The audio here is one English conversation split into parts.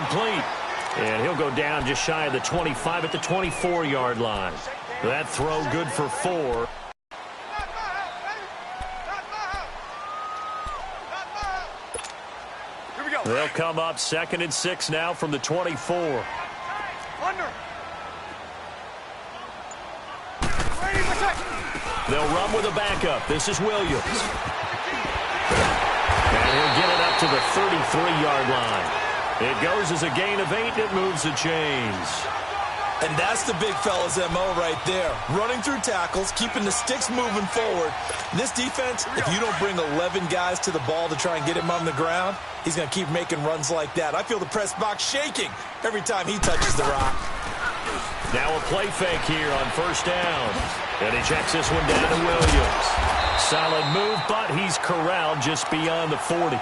incomplete. And he'll go down just shy of the 25 at the 24-yard line. That throw good for 4. They'll come up 2nd and 6 now from the 24. They'll run with a backup. This is Williams. And he'll get it up to the 33-yard line. It goes as a gain of 8. It moves the chains. And that's the big fella's MO right there. Running through tackles, keeping the sticks moving forward. This defense, if you don't bring 11 guys to the ball to try and get him on the ground, he's going to keep making runs like that. I feel the press box shaking every time he touches the rock. Now a play fake here on 1st down. And he checks this one down to Williams. Solid move, but he's corralled just beyond the 40.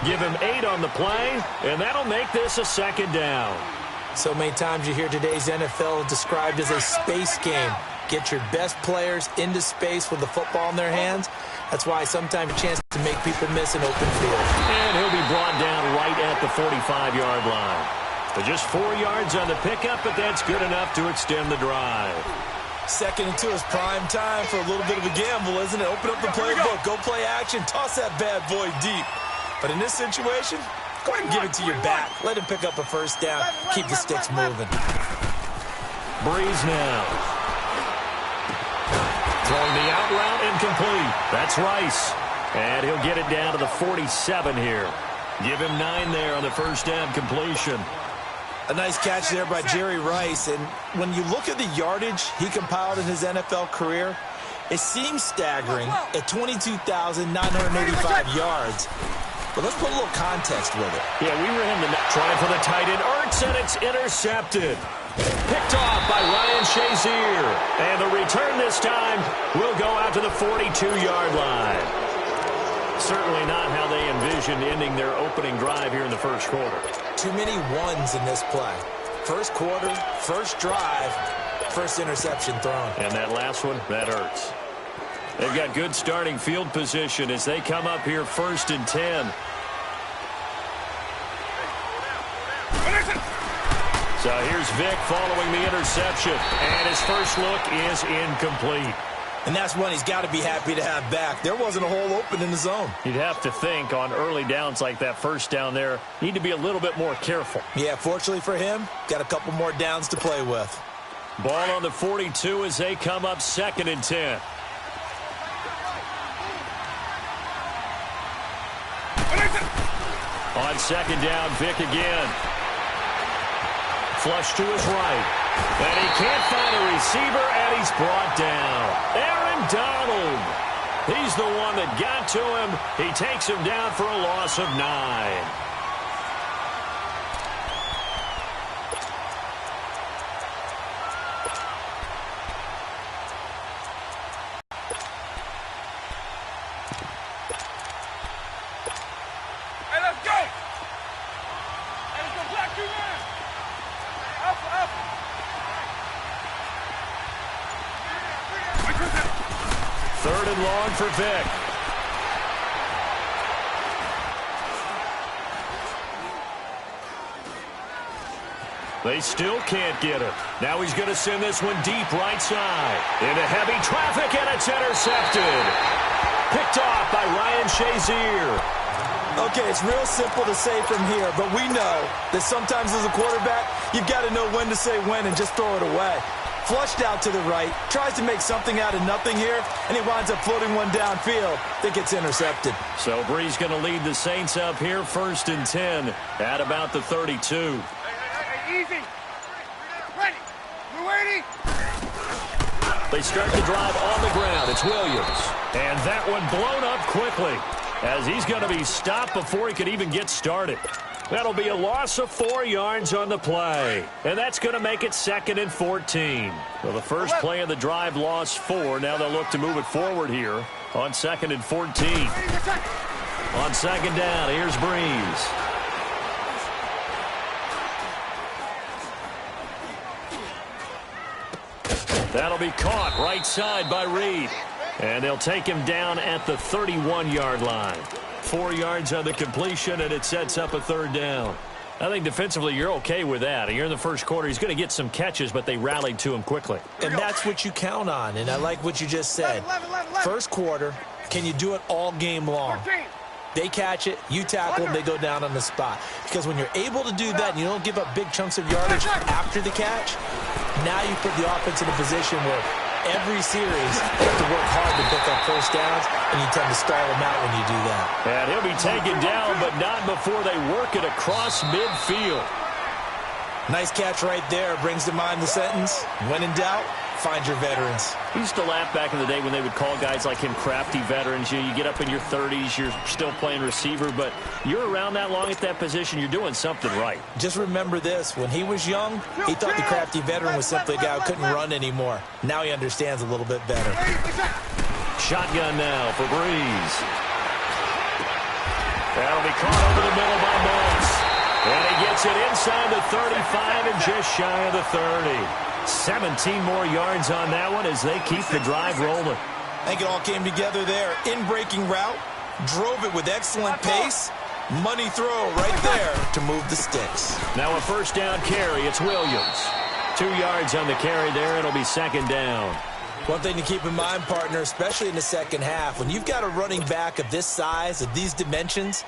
Give him 8 on the play, and that'll make this a 2nd down. So many times you hear today's NFL described as a space game. Get your best players into space with the football in their hands. That's why sometimes a chance to make people miss an open field. And he'll be brought down right at the 45-yard line. But just 4 yards on the pickup, but that's good enough to extend the drive. 2nd and 2 is prime time for a little bit of a gamble, isn't it? Open up the playbook, go play action, toss that bad boy deep. But in this situation, go ahead and give it to your back. Let him pick up a 1st down. Keep the sticks moving. Breeze now. Throwing the out route incomplete. That's Rice. And he'll get it down to the 47 here. Give him 9 there on the 1st down completion. A nice catch there by Jerry Rice. And when you look at the yardage he compiled in his NFL career, it seems staggering at 22,985 yards. But let's put a little context with it. Yeah, we were him trying for the tight end. Ertz, and it's intercepted. Picked off by Ryan Shazier. And the return this time will go out to the 42-yard line. Certainly not how they envisioned ending their opening drive here in the 1st quarter. Too many ones in this play. 1st quarter, 1st drive, 1st interception thrown. And that last one, that hurts. They've got good starting field position as they come up here 1st and 10. So here's Vick following the interception. And his first look is incomplete. And that's one he's got to be happy to have back. There wasn't a hole open in the zone. You'd have to think on early downs like that 1st down there, need to be a little bit more careful. Yeah, fortunately for him, got a couple more downs to play with. Ball on the 42 as they come up 2nd and 10. On 2nd down, Vick again. Flush to his right. And he can't find a receiver, and he's brought down. Aaron Donald. He's the one that got to him. He takes him down for a loss of 9. Long for Vick. They still can't get him. Now he's going to send this one deep right side. Into heavy traffic, and it's intercepted. Picked off by Ryan Shazier. Okay, it's real simple to say from here, but we know that sometimes as a quarterback, you've got to know when to say when and just throw it away. Flushed out to the right, tries to make something out of nothing here, and he winds up floating one downfield that gets intercepted. So Bree's going to lead the Saints up here 1st and 10 at about the 32. Easy. Ready. We're waiting. They start the drive on the ground. It's Williams. And that one blown up quickly as he's going to be stopped before he could even get started. That'll be a loss of 4 yards on the play. And that's going to make it 2nd and 14. Well, the first play of the drive lost 4. Now they'll look to move it forward here on 2nd and 14. On 2nd down, here's Breeze. That'll be caught right side by Reed. And they'll take him down at the 31-yard line. 4 yards on the completion, and it sets up a 3rd down. I think defensively you're okay with that. You're in the first quarter. He's going to get some catches, but they rallied to him quickly. And that's what you count on, and I like what you just said. First quarter, can you do it all game long? They catch it, you tackle them, they go down on the spot. Because when you're able to do that and you don't give up big chunks of yardage after the catch, now you put the offense in a position where every series you have to work hard to pick up first downs, and you tend to stall them out when you do that. And he'll be taken down, but not before they work it across midfield. Nice catch right there. Brings to mind the sentence, when in doubt, find your veterans. We used to laugh back in the day when they would call guys like him crafty veterans. You get up in your 30s, you're still playing receiver, but you're around that long at that position, you're doing something right. Just remember this. When he was young, he thought the crafty veteran was simply a guy who couldn't run anymore. Now he understands a little bit better. Shotgun now for Breeze. That'll be caught over the middle by Moss. And he gets it inside the 35 and just shy of the 30. 17 more yards on that one as they keep the drive rolling. I think it all came together there. In-breaking route, drove it with excellent pace. Money throw right there to move the sticks. Now a first down carry. It's Williams. 2 yards on the carry there. It'll be second down. One thing to keep in mind, partner, especially in the second half, when you've got a running back of this size, of these dimensions,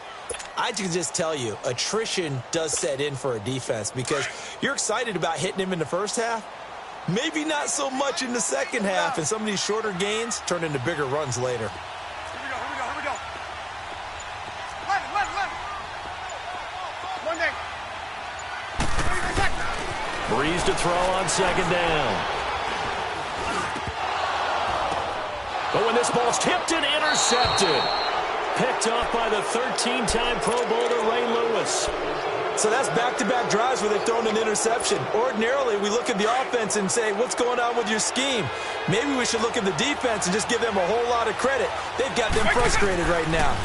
I can just tell you, attrition does set in for a defense because you're excited about hitting him in the first half. Maybe not so much in the second half, and some of these shorter gains turn into bigger runs later. Here we go. Left. 1 day. Breeze to throw on second down. But when this ball's tipped and intercepted, picked off by the 13-time Pro Bowler Ray Lewis. So that's back-to-back drives where they've thrown an interception. Ordinarily, we look at the offense and say, what's going on with your scheme? Maybe we should look at the defense and just give them a whole lot of credit. They've got them frustrated right now.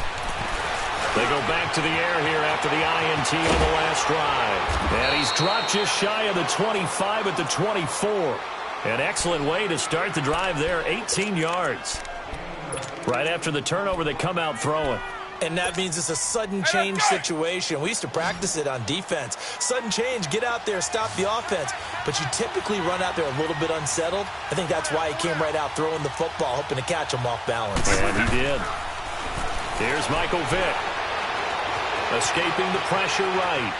They go back to the air here after the INT on the last drive. And he's dropped just shy of the 25 at the 24. An excellent way to start the drive there, 18 yards. Right after the turnover, they come out throwing. And that means it's a sudden change situation. We used to practice it on defense. Sudden change, get out there, stop the offense. But you typically run out there a little bit unsettled. I think that's why he came right out throwing the football, hoping to catch him off balance. And he did. Here's Michael Vick. Escaping the pressure right.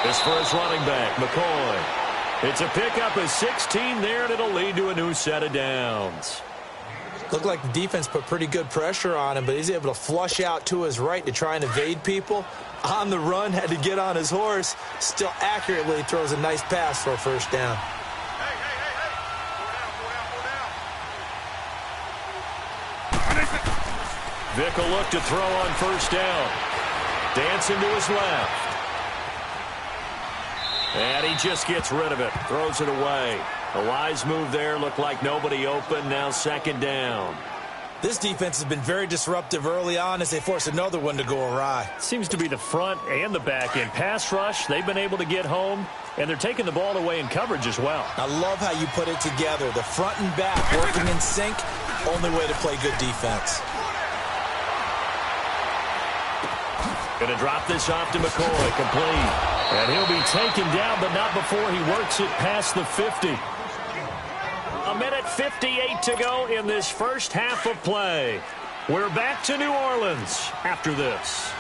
This for his running back, McCoy. It's a pickup of 16 there, and it'll lead to a new set of downs. Looked like the defense put pretty good pressure on him, but he's able to flush out to his right to try and evade people. On the run, had to get on his horse. Still accurately throws a nice pass for a first down. Vick will look to throw on first down. Dancing to his left. And he just gets rid of it. Throws it away. A wise move there. Looked like nobody open. Now second down. This defense has been very disruptive early on as they force another one to go awry. Seems to be the front and the back end. Pass rush, they've been able to get home, and they're taking the ball away in coverage as well. I love how you put it together. The front and back working in sync. Only way to play good defense. Going to drop this off to McCoy. Complete. And he'll be taken down, but not before he works it past the 50. A minute 58 to go in this first half of play. We're back to New Orleans after this.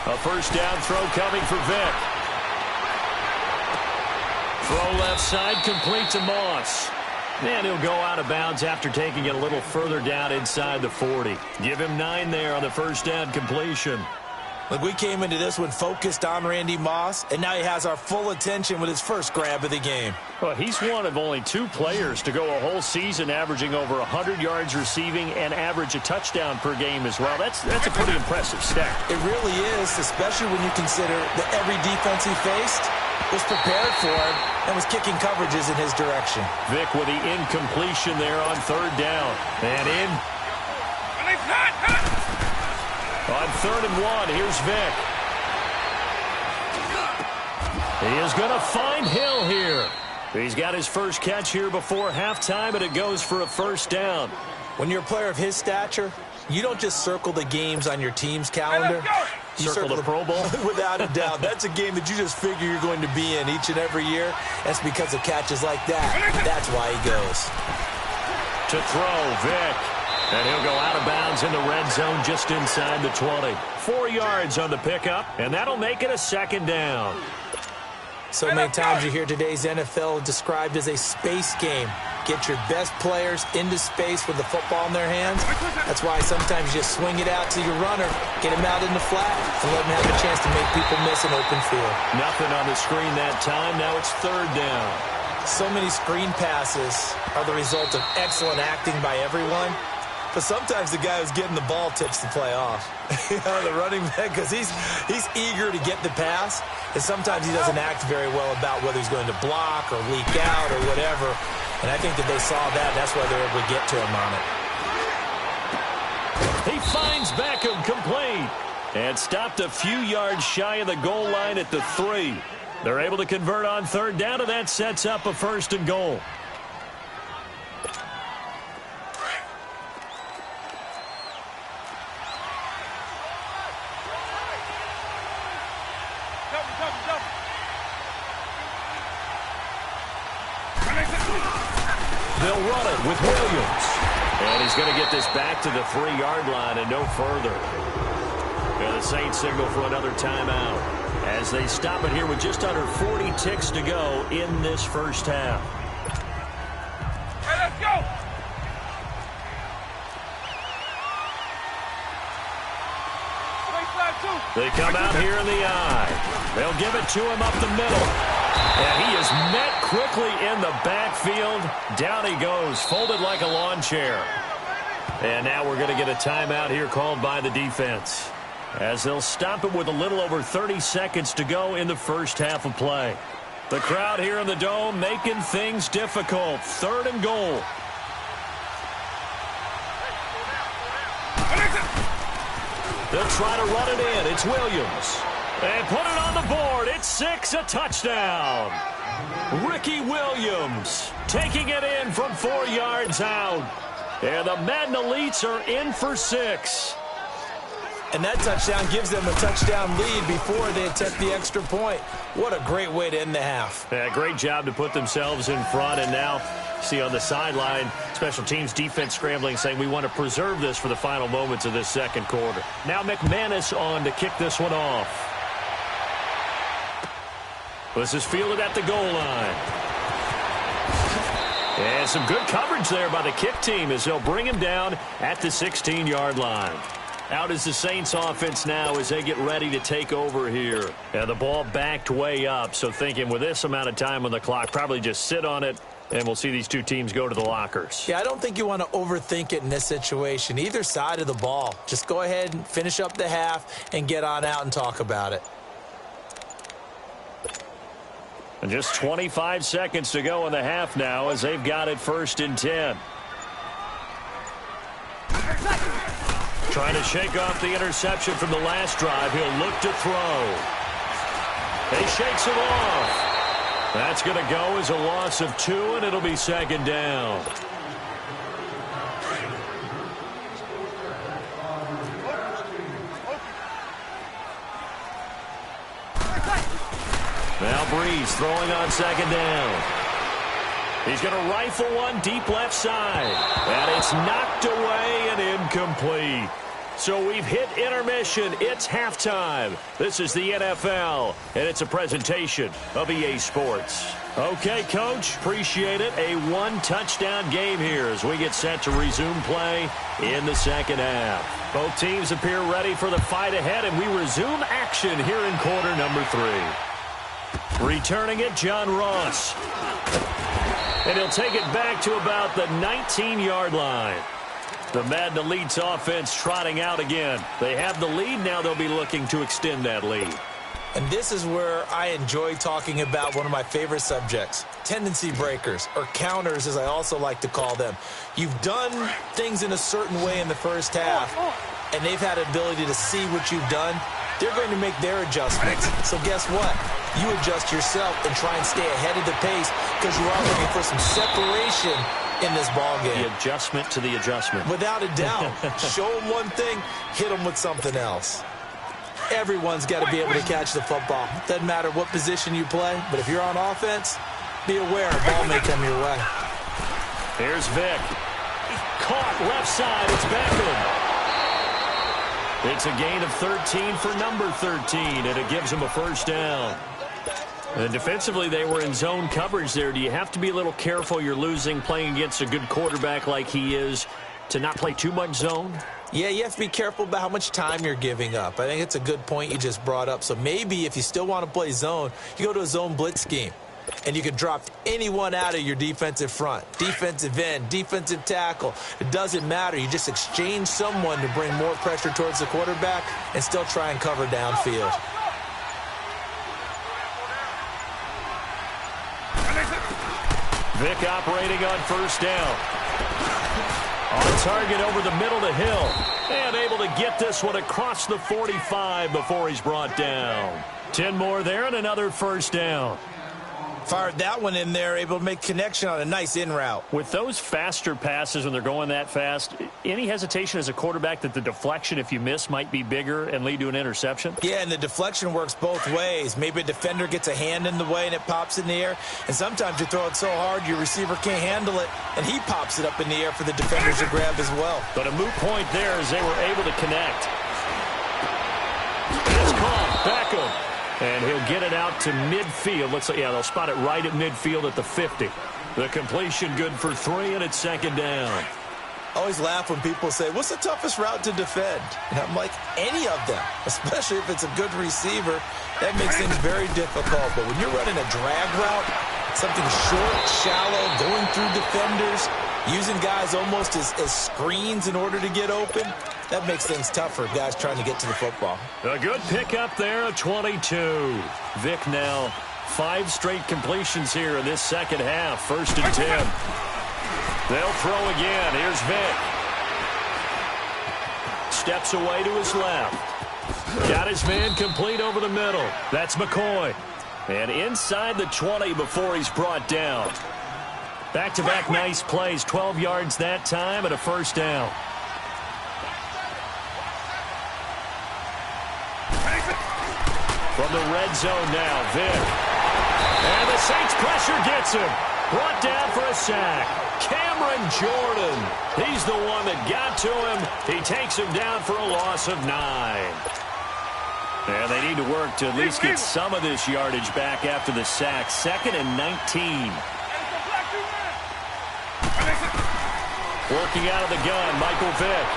A first down throw coming for Vick. Throw left side, complete to Moss. And he'll go out of bounds after taking it a little further down inside the 40. Give him 9 there on the first down completion. Look, we came into this one focused on Randy Moss, and now he has our full attention with his first grab of the game. Well, he's one of only 2 players to go a whole season averaging over 100 yards receiving and average a touchdown per game as well. That's a pretty impressive stat. It really is, especially when you consider that every defense he faced was prepared for him and was kicking coverages in his direction. Vick with the incompletion there on third down. And in. On 3rd and 1, here's Vick. He is going to find Hill here. He's got his first catch here before halftime, and it goes for a first down. When you're a player of his stature, you don't just circle the games on your team's calendar. You circle the Pro Bowl? Without a doubt. That's a game that you just figure you're going to be in each and every year. That's because of catches like that. That's why he goes. To throw, Vick. And he'll go out of bounds in the red zone just inside the 20. 4 yards on the pickup, and that'll make it a second down. So many times you hear today's NFL described as a space game. Get your best players into space with the football in their hands. That's why sometimes you just swing it out to your runner, get him out in the flat, and let him have a chance to make people miss an open field. Nothing on the screen that time. Now it's third down. So many screen passes are the result of excellent acting by everyone. But sometimes the guy who's getting the ball tips the play off. The running back, because he's eager to get the pass, and sometimes he doesn't act very well about whether he's going to block or leak out or whatever. And I think that they saw that. That's why they're able to get to him on it. He finds Beckham complete and stopped a few yards shy of the goal line at the 3. They're able to convert on third down, and that sets up a 1st and goal. They'll run it with Williams. And he's going to get this back to the 3-yard line and no further. And the Saints signal for another timeout as they stop it here with just under 40 ticks to go in this first half. Hey, let's go! They come out here in the eye. They'll give it to him up the middle. And he is met quickly in the backfield. Down he goes, folded like a lawn chair. And now we're going to get a timeout here called by the defense, as they'll stop it with a little over 30 seconds to go in the first half of play. The crowd here in the Dome making things difficult. 3rd and goal. They'll try to run it in. It's Williams. And put it on the board. It's 6, a touchdown. Ricky Williams taking it in from 4 yards out. And the Madden Elites are in for 6. And that touchdown gives them a touchdown lead before they attempt the extra point. What a great way to end the half. Yeah, great job to put themselves in front. And now, see on the sideline, special teams defense scrambling, saying we want to preserve this for the final moments of this second quarter. Now McManus on to kick this one off. This is fielded at the goal line. And some good coverage there by the kick team as they'll bring him down at the 16-yard line. Out is the Saints offense now as they get ready to take over here. And the ball backed way up, so thinking with this amount of time on the clock, probably just sit on it, and we'll see these two teams go to the lockers. Yeah, I don't think you want to overthink it in this situation. Either side of the ball. Just go ahead and finish up the half and get on out and talk about it. And just 25 seconds to go in the half now as they've got it 1st and 10. Trying to shake off the interception from the last drive. He'll look to throw. He shakes it off. That's going to go as a loss of 2, and it'll be 2nd down. Now Breeze throwing on 2nd down. He's going to rifle one deep left side. And it's knocked away and incomplete. So we've hit intermission. It's halftime. This is the NFL, and it's a presentation of EA Sports. Okay, Coach, appreciate it. A 1-touchdown game here as we get set to resume play in the second half. Both teams appear ready for the fight ahead, and we resume action here in quarter number 3. Returning it, John Ross. And he'll take it back to about the 19-yard line. The Madden Elites offense trotting out again. They have the lead. Now they'll be looking to extend that lead. And this is where I enjoy talking about one of my favorite subjects, tendency breakers, or counters as I also like to call them. You've done things in a certain way in the first half, and they've had an ability to see what you've done. They're going to make their adjustments. So guess what? You adjust yourself and try and stay ahead of the pace because you are looking for some separation in this ball game. The adjustment to the adjustment. Without a doubt. Show them one thing, hit them with something else. Everyone's got to be able to catch the football. Doesn't matter what position you play, but if you're on offense, be aware a ball may come your way. Here's Vic. Caught left side. It's Beckham. It's a gain of 13 for number 13, and it gives him a first down. And defensively, they were in zone coverage there. Do you have to be a little careful you're losing playing against a good quarterback like he is to not play too much zone? Yeah, you have to be careful about how much time you're giving up. I think it's a good point you just brought up. So maybe if you still want to play zone, you go to a zone blitz scheme. And you can drop anyone out of your defensive front, defensive end, defensive tackle. It doesn't matter. You just exchange someone to bring more pressure towards the quarterback and still try and cover downfield. Vic operating on first down. On target over the middle to Hill. And able to get this one across the 45 before he's brought down. 10 more there and another first down. Fired that one in there, able to make connection on a nice in route. With those faster passes when they're going that fast, any hesitation as a quarterback that the deflection, if you miss, might be bigger and lead to an interception? Yeah, and the deflection works both ways. Maybe a defender gets a hand in the way and it pops in the air. And sometimes you throw it so hard your receiver can't handle it, and he pops it up in the air for the defenders to grab as well. But a moot point there as they were able to connect. It's caught. Beckham. And he'll get it out to midfield. Looks like, yeah, they'll spot it right at midfield at the 50. The completion good for 3, and it's second down. I always laugh when people say, what's the toughest route to defend? And I'm like, any of them, especially if it's a good receiver. That makes things very difficult. But when you're running a drag route, something short, shallow, going through defenders, using guys almost as screens in order to get open, that makes things tough for guys trying to get to the football. A good pickup there, a 22. Vic now 5 straight completions here in this second half. 1st and 10. They'll throw again. Here's Vic. Steps away to his left. Got his man complete over the middle. That's McCoy. And inside the 20 before he's brought down. Back-to-back nice plays. 12 yards that time and a first down. From the red zone now, Vic. And the Saints pressure gets him. Brought down for a sack. Cameron Jordan. He's the one that got to him. He takes him down for a loss of 9. And they need to work to at least get some of this yardage back after the sack. 2nd and 19. Working out of the gun, Michael Vick.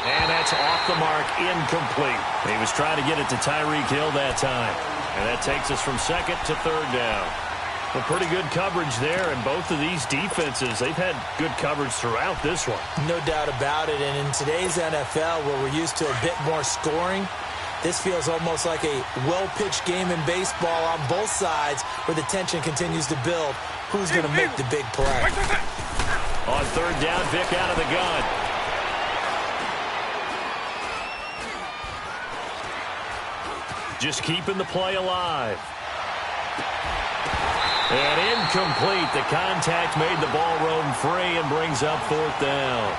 And that's off the mark, incomplete. He was trying to get it to Tyreek Hill that time. And that takes us from 2nd to 3rd down. Well, pretty good coverage there, and both of these defenses, they've had good coverage throughout this one. No doubt about it, and in today's NFL, where we're used to a bit more scoring, this feels almost like a well-pitched game in baseball on both sides where the tension continues to build. Who's going to make the big play? On 3rd down, Vic out of the gun. Just keeping the play alive. And incomplete. The contact made the ball roam free and brings up 4th down.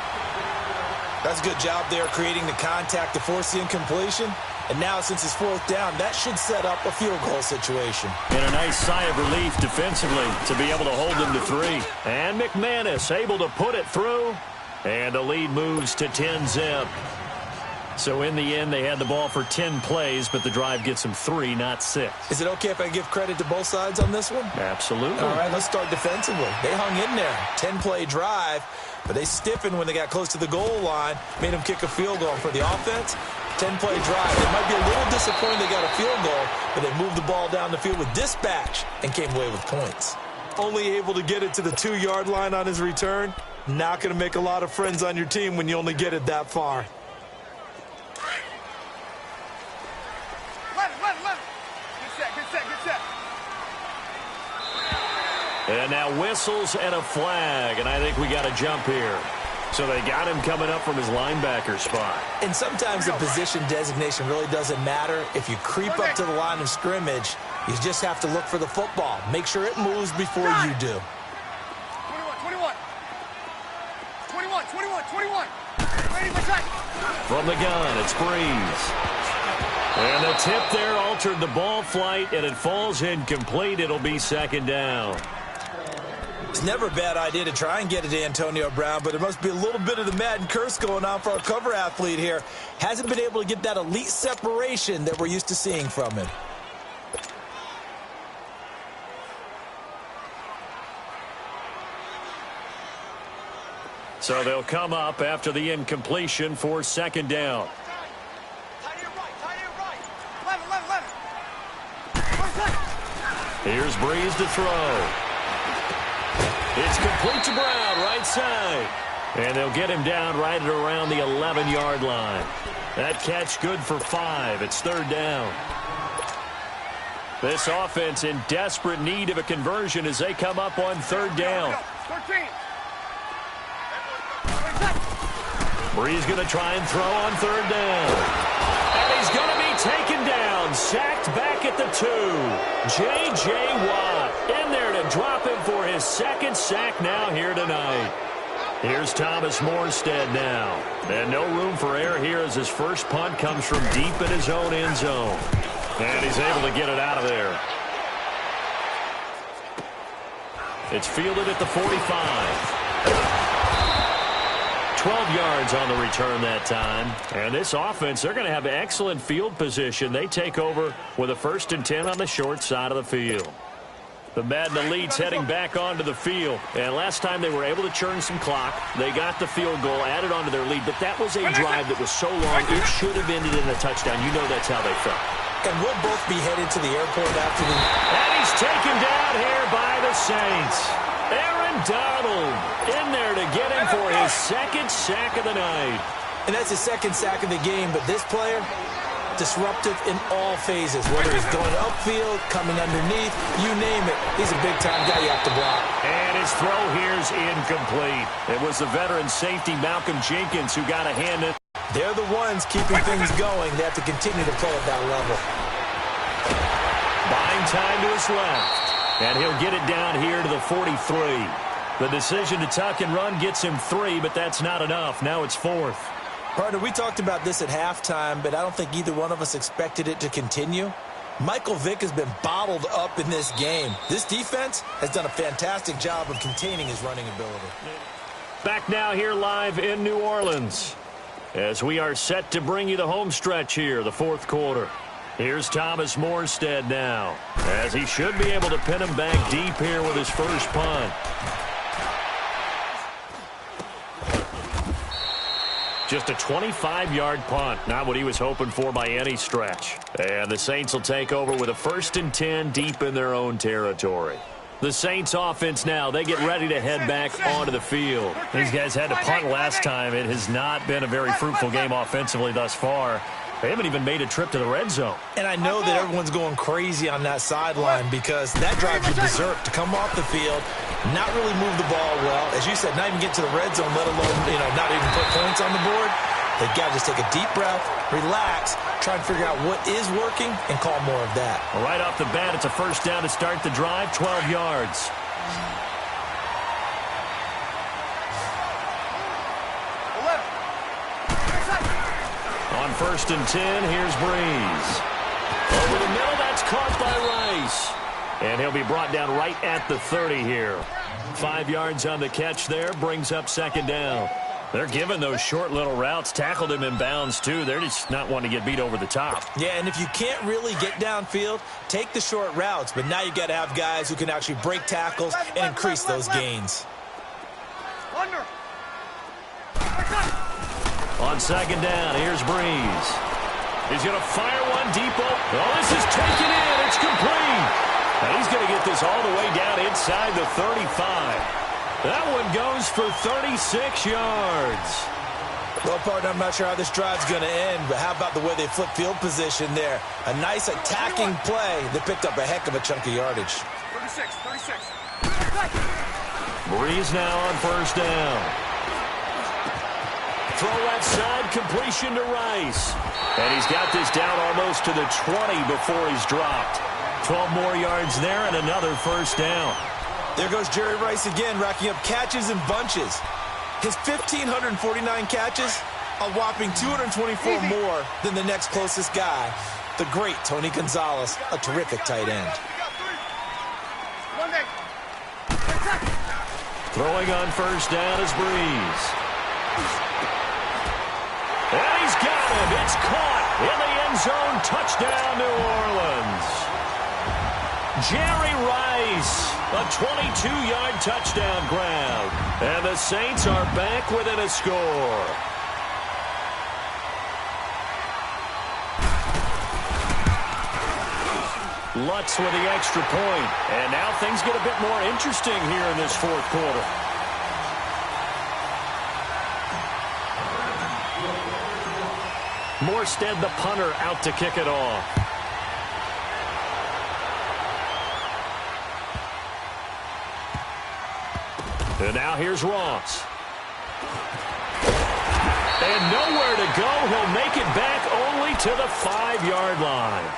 That's a good job there creating the contact to force the incompletion. And now, since it's 4th down, that should set up a field goal situation. And a nice sigh of relief defensively to be able to hold them to 3. And McManus able to put it through. And the lead moves to 10-zip. So in the end, they had the ball for 10 plays, but the drive gets them 3, not 6. Is it okay if I give credit to both sides on this one? Absolutely. All right, let's start defensively. They hung in there. 10-play drive, but they stiffened when they got close to the goal line, made them kick a field goal. For the offense, 10-play drive. They might be a little disappointed they got a field goal, but they moved the ball down the field with dispatch and came away with points. Only able to get it to the 2-yard line on his return. Not going to make a lot of friends on your team when you only get it that far. And now whistles and a flag, and I think we got a jump here. So they got him coming up from his linebacker spot. And sometimes the position designation really doesn't matter. If you creep up to the line of scrimmage, you just have to look for the football. Make sure it moves before you do. 21. Ready for touch. From the gun, it's Breeze. And the tip there altered the ball flight, and it falls incomplete. It'll be second down. It's never a bad idea to try and get it to Antonio Brown, but there must be a little bit of the Madden curse going on for our cover athlete here. Hasn't been able to get that elite separation that we're used to seeing from him. So they'll come up after the incompletion for second down. Tight end right. 11. Here's Breeze to throw. It's complete to Brown, right side. And they'll get him down right at around the 11-yard line. That catch good for 5. It's third down. This offense in desperate need of a conversion as they come up on third down. 13. Breeze going to try and throw on third down. And he's going to be taken down. Sacked back at the 2. J.J. Watt in there to drop him for his second sack now here tonight. Here's Thomas Morstead now. And no room for error here as his first punt comes from deep in his own end zone. And he's able to get it out of there. It's fielded at the 45. 12 yards on the return that time. And this offense, they're going to have excellent field position. They take over with a 1st and 10 on the short side of the field. The Madden Elites heading back onto the field. And last time they were able to churn some clock. They got the field goal, added onto their lead. But that was a drive that was so long, it should have ended in a touchdown. You know that's how they felt. And we'll both be headed to the airport after the... And he's taken down here by the Saints. Aaron Donald in there to get him for his second sack of the night. And that's his second sack of the game, but this player, disruptive in all phases, whether he's going upfield, coming underneath, you name it. He's a big-time guy you have to block. And his throw here's incomplete. It was the veteran safety Malcolm Jenkins who got a hand in. They're the ones keeping things going. They have to continue to play at that level. Buying time to his left. And he'll get it down here to the 43. The decision to tuck and run gets him 3, but that's not enough. Now it's 4th. Partner, we talked about this at halftime, but I don't think either one of us expected it to continue. Michael Vick has been bottled up in this game. This defense has done a fantastic job of containing his running ability. Back now here live in New Orleans as we are set to bring you the home stretch here, the 4th quarter. Here's Thomas Morstead now, as he should be able to pin him back deep here with his first punt. Just a 25-yard punt, not what he was hoping for by any stretch. And the Saints will take over with a 1st and 10 deep in their own territory. The Saints offense now, they get ready to head back onto the field. These guys had to punt last time. It has not been a very fruitful game offensively thus far. They haven't even made a trip to the red zone. And I know that everyone's going crazy on that sideline because that drives you berserk to come off the field, not really move the ball well. As you said, not even get to the red zone, let alone, not even put points on the board. They've got to just take a deep breath, relax, try and figure out what is working, and call more of that. Right off the bat, it's a 1st down to start the drive, 12 yards. On 1st and 10, here's Breeze. Over the middle, that's caught by Rice. And he'll be brought down right at the 30 here. 5 yards on the catch there, brings up second down. They're giving those short little routes, tackled him in bounds too. They're just not wanting to get beat over the top. Yeah, and if you can't really get downfield, take the short routes. But now you've got to have guys who can actually break tackles and increase those gains. On second down, here's Breeze. He's going to fire one deep. Oh, this is taken in. It's complete. And he's going to get this all the way down inside the 35. That one goes for 36 yards. Well, partner, I'm not sure how this drive's going to end, but how about the way they flip field position there? A nice attacking play that picked up a heck of a chunk of yardage. 36. Breeze now on 1st down. throw left side, completion to Rice. And he's got this down almost to the 20 before he's dropped. 12 more yards there and another first down. There goes Jerry Rice again, racking up catches in bunches. His 1,549 catches, a whopping 224 more than the next closest guy, the great Tony Gonzalez, a terrific tight end. Throwing on first down is Breeze. And he's got him. It's caught in the end zone. Touchdown, New Orleans. Jerry Rice, a 22-yard touchdown grab. And the Saints are back within a score. Lutz with the extra point. And now things get a bit more interesting here in this fourth quarter. Morstead, the punter, out to kick it off. And now here's Ross. And nowhere to go. He'll make it back only to the 5-yard line.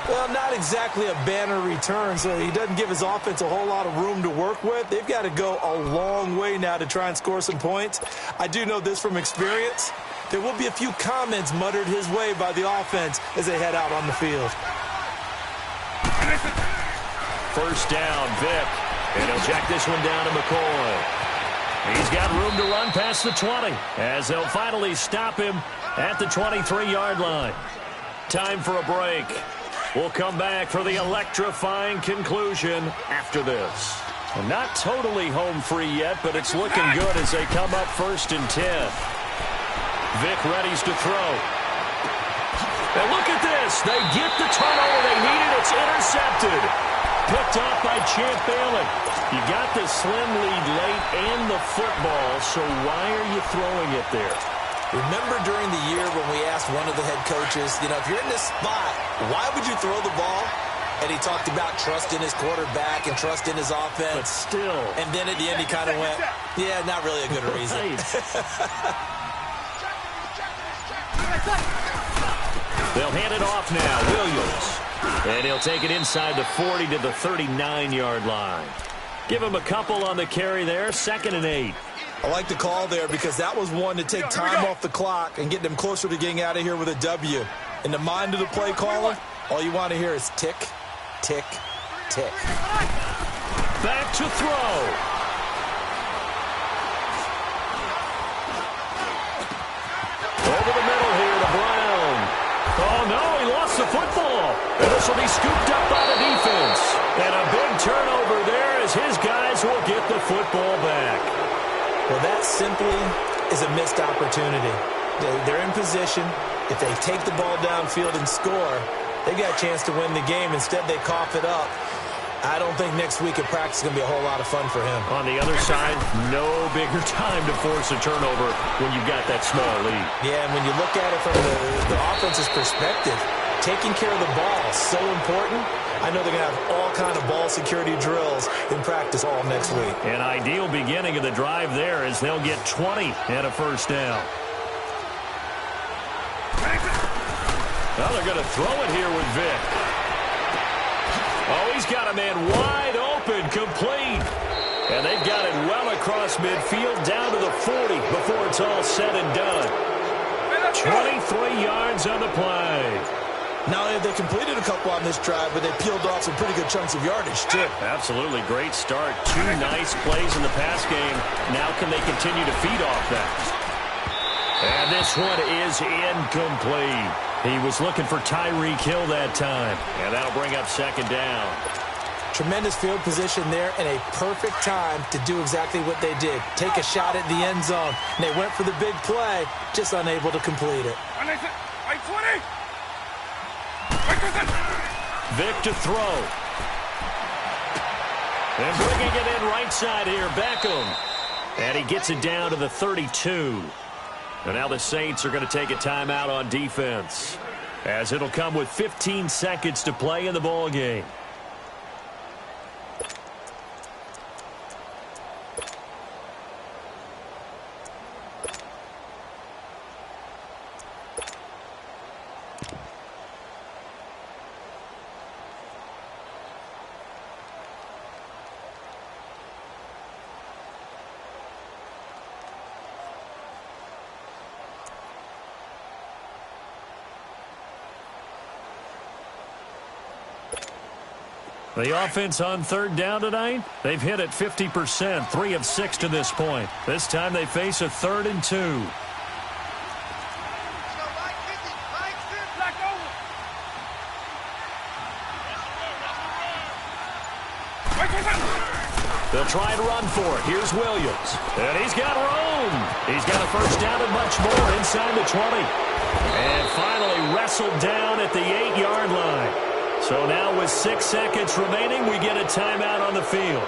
Well, not exactly a banner return, so he doesn't give his offense a whole lot of room to work with. They've got to go a long way now to try and score some points. I do know this from experience. There will be a few comments muttered his way by the offense as they head out on the field. First down, Vick. And he'll check this one down to McCoy. He's got room to run past the 20 as they'll finally stop him at the 23-yard line. Time for a break. We'll come back for the electrifying conclusion after this. Well, not totally home free yet, but it's looking good as they come up 1st and 10. Vick readies to throw. And look at this. They get the turnover they needed. It's intercepted. Picked off by Champ Bailey. You got the slim lead late and the football, so why are you throwing it there? Remember during the year when we asked one of the head coaches, if you're in this spot, why would you throw the ball? And he talked about trust in his quarterback and trust in his offense. But still. And then at the end he kind of went, yeah, not really a good reason. They'll hand it off now. Williams. And he'll take it inside the 40 to the 39-yard line. Give him a couple on the carry there. 2nd and 8. I like the call there because that was one to take time off the clock and get them closer to getting out of here with a W. In the mind of the play caller, all you want to hear is tick, tick, tick. Back to throw. Over the middle here to Brown. Oh, no, he lost the football. And this will be scooped up by the defense. And a big turnover there as his guys will get the football back. Well, that simply is a missed opportunity. They're in position. If they take the ball downfield and score, they got a chance to win the game. Instead, they cough it up. I don't think next week at practice is going to be a whole lot of fun for him. On the other side, no bigger time to force a turnover when you've got that small lead. Yeah, and when you look at it from the offense's perspective, taking care of the ball is so important. I know they're going to have all kind of ball security drills in practice all next week. An ideal beginning of the drive there as they'll get 20 and a first down. Well, they're going to throw it here with Vick. Oh, he's got a man wide open, complete. And they've got it well across midfield down to the 40 before it's all said and done. 23 yards on the play. Not only have they completed a couple on this drive, but they peeled off some pretty good chunks of yardage, too. Absolutely. Great start. 2 nice plays in the pass game. Now can they continue to feed off that? And this one is incomplete. He was looking for Tyreek Hill that time. And that'll bring up 2nd down. Tremendous field position there and a perfect time to do exactly what they did. Take a shot at the end zone. And they went for the big play, just unable to complete it. Vick to throw. And bringing it in right side here, Beckham. And he gets it down to the 32. And now the Saints are going to take a timeout on defense, as it'll come with 15 seconds to play in the ball game. The offense on third down tonight, they've hit it 50%, 3 of 6 to this point. This time they face a 3rd and 2. They'll try and run for it. Here's Williams. And he's got room. He's got a first down and much more inside the 20. And finally wrestled down at the 8-yard line. So now with 6 seconds remaining, we get a timeout on the field.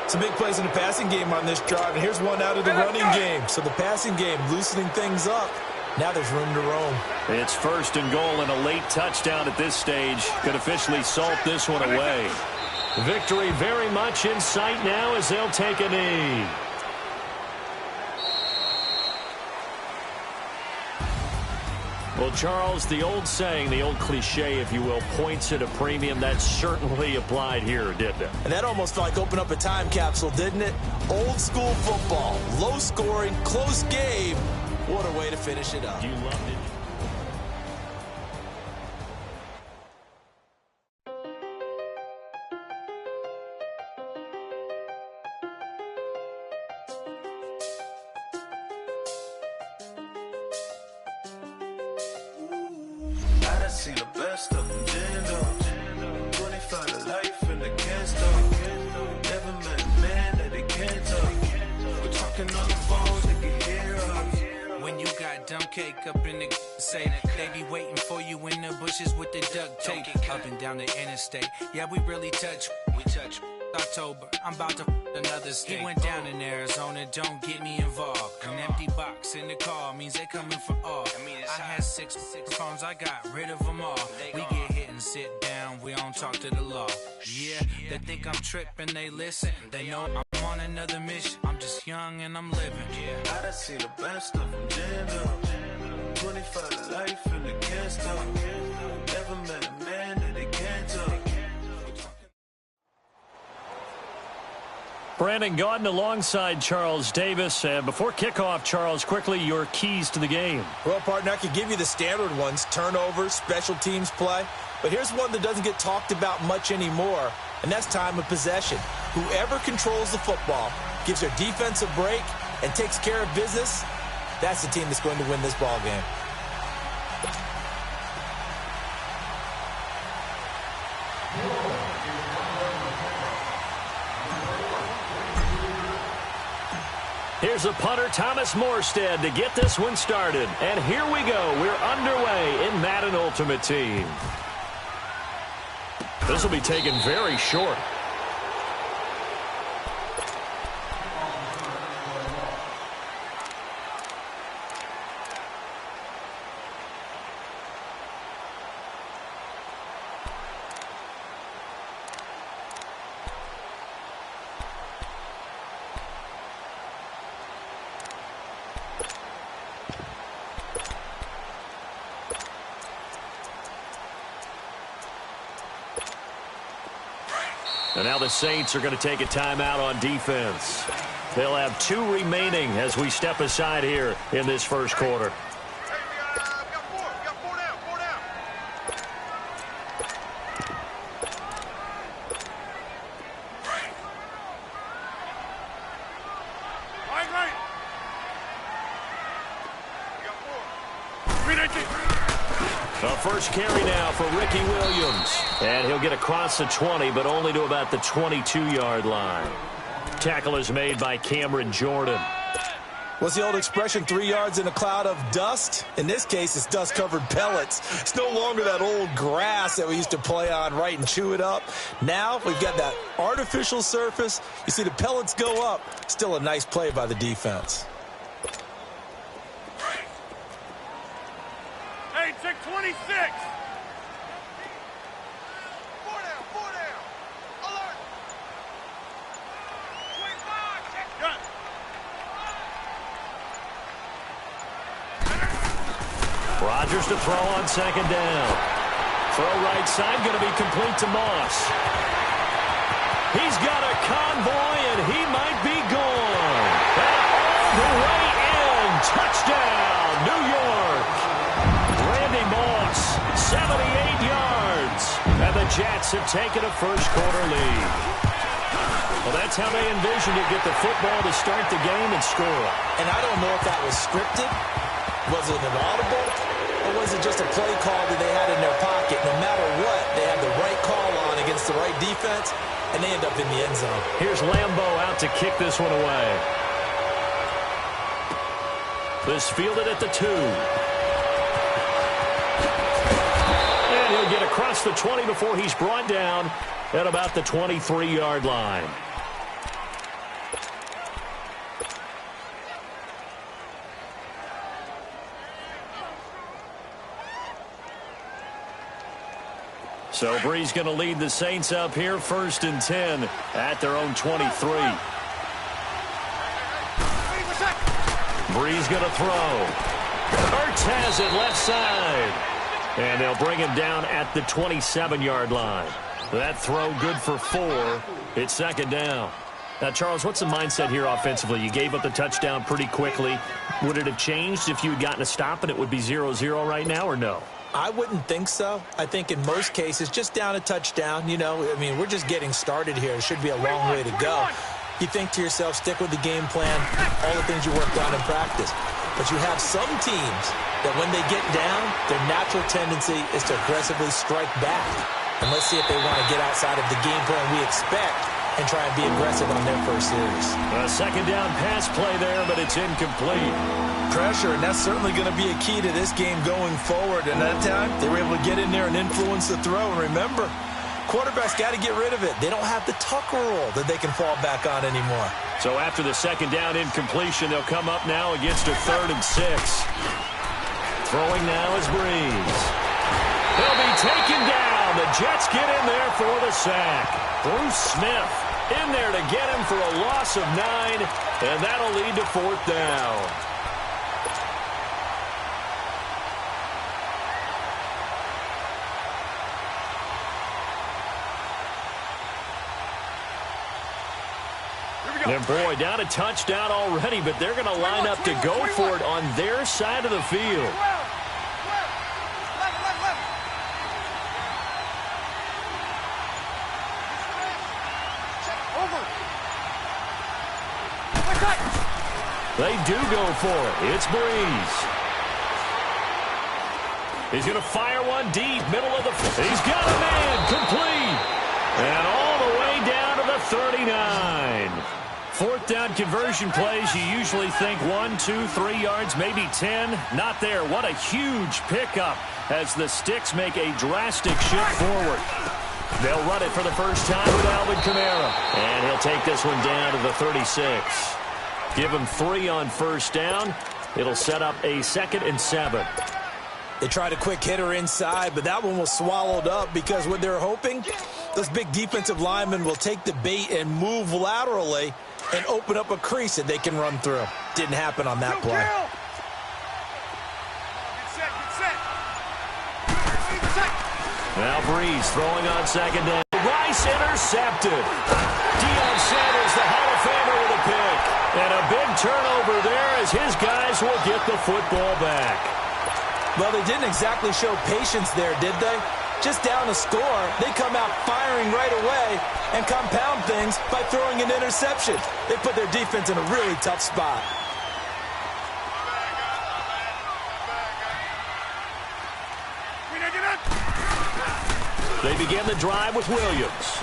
Some big plays in the passing game on this drive, and here's one out of the running game. So the passing game loosening things up. Now there's room to roam. It's 1st and goal and a late touchdown at this stage. Could officially salt this one away. Victory very much in sight now as they'll take a knee. Well, Charles, the old saying, the old cliche, if you will, points at a premium, that certainly applied here, didn't it? And that almost like opened up a time capsule, didn't it? Old school football, low scoring, close game. What a way to finish it up. You loved it. See the best of them, Jando. 25 to life and they can't stop. Never met a man that they can't talk. We're talking on the phones, they can hear us. When you got dumb cake up in the say that they be waiting for you in the bushes with the duct tape up and down the interstate. Yeah, we really touch. We touch. October, I'm about to another state. He went down in Arizona, don't get me involved. An empty box in the car means they coming for all. I had six phones, I got rid of them all. We get hit and sit down, we don't talk to the law. Yeah, they think I'm tripping, they listen. They know I'm on another mission. I'm just young and I'm living. I done seen the best of them, Jando. 25 to life and they can't stop. Never met a man that they can't talk. Brandon Gaudin alongside Charles Davis. Before kickoff, Charles, quickly your keys to the game. Well, partner, I could give you the standard ones, turnovers, special teams play. But here's one that doesn't get talked about much anymore, and that's time of possession. Whoever controls the football, gives their defense a break, and takes care of business, that's the team that's going to win this ball game. Here's a punter, Thomas Morstead, to get this one started. And here we go. We're underway in Madden Ultimate Team. This will be taken very short. And now the Saints are going to take a timeout on defense. They'll have 2 remaining as we step aside here in this first quarter. The first carry now for Ricky Williams. And he'll get across the 20, but only to about the 22-yard line. Tackle is made by Cameron Jordan. What's the old expression, 3 yards in a cloud of dust? In this case, it's dust-covered pellets. It's no longer that old grass that we used to play on, right, and chew it up. Now we've got that artificial surface. You see the pellets go up. Still a nice play by the defense. Hey, check 26. Four down. Alert. 25. Check. Gun. Rodgers to throw on second down. Throw right side, going to be complete to Moss. He's got a convoy, and he might be gone. And all the way in. Touchdown, New York. Randy Moss, 78 yards. And the Jets have taken a first-quarter lead. Well, that's how they envisioned to get the football to start the game and score. And I don't know if that was scripted. Was it an audible? Or was it just a play call that they had in their pocket? No matter what, they had the right call on against the right defense, and they end up in the end zone. Here's Lambeau out to kick this one away. This fielded at the 2. And he'll get across the 20 before he's brought down at about the 23-yard line. So Bree's going to lead the Saints up here, 1st and 10 at their own 23. Bree's going to throw. Ertz has it left side. And they'll bring him down at the 27-yard line. That throw good for 4. It's 2nd down. Now, Charles, what's the mindset here offensively? You gave up the touchdown pretty quickly. Would it have changed if you had gotten a stop and it would be 0-0 right now, or no? I wouldn't think so. I think in most cases, just down a touchdown, we're just getting started here. It should be a long way to go. You think to yourself, stick with the game plan, all the things you worked on in practice. But you have some teams that when they get down, their natural tendency is to aggressively strike back. And let's see if they want to get outside of the game plan we expect and try and be aggressive on their first series. A 2nd down pass play there, but it's incomplete. Pressure, and that's certainly going to be a key to this game going forward. And that time, they were able to get in there and influence the throw. And remember, quarterbacks got to get rid of it. They don't have the Tucker rule that they can fall back on anymore. So after the 2nd down incompletion, they'll come up now against a 3rd and 6. Throwing now is Breeze. He'll be taken down. The Jets get in there for the sack. Bruce Smith in there to get him for a loss of 9, and that'll lead to 4th down. And boy, down a touchdown already, but they're going to line up to go for it on their side of the field. They do go for it. It's Breeze. He's going to fire one deep, middle of the field. He's got a man, complete. And all the way down to the 39. 4th down conversion plays, you usually think 1, 2, 3 yards, maybe 10. Not there. What a huge pickup as the Sticks make a drastic shift forward. They'll run it for the first time with Alvin Kamara. And he'll take this one down to the 36. Give him 3 on 1st down. It'll set up a 2nd and 7. They tried a quick hitter inside, but that one was swallowed up because what they're hoping, those big defensive linemen will take the bait and move laterally and open up a crease that they can run through. Didn't happen on that play. Now Breeze throwing on 2nd down. Rice intercepted. Deion Sanders, the Hall of Famer, with a pick. And a big turnover there as his guys will get the football back. Well, they didn't exactly show patience there, did they? Just down a score, they come out firing right away and compound things by throwing an interception. They put their defense in a really tough spot. They begin the drive with Williams.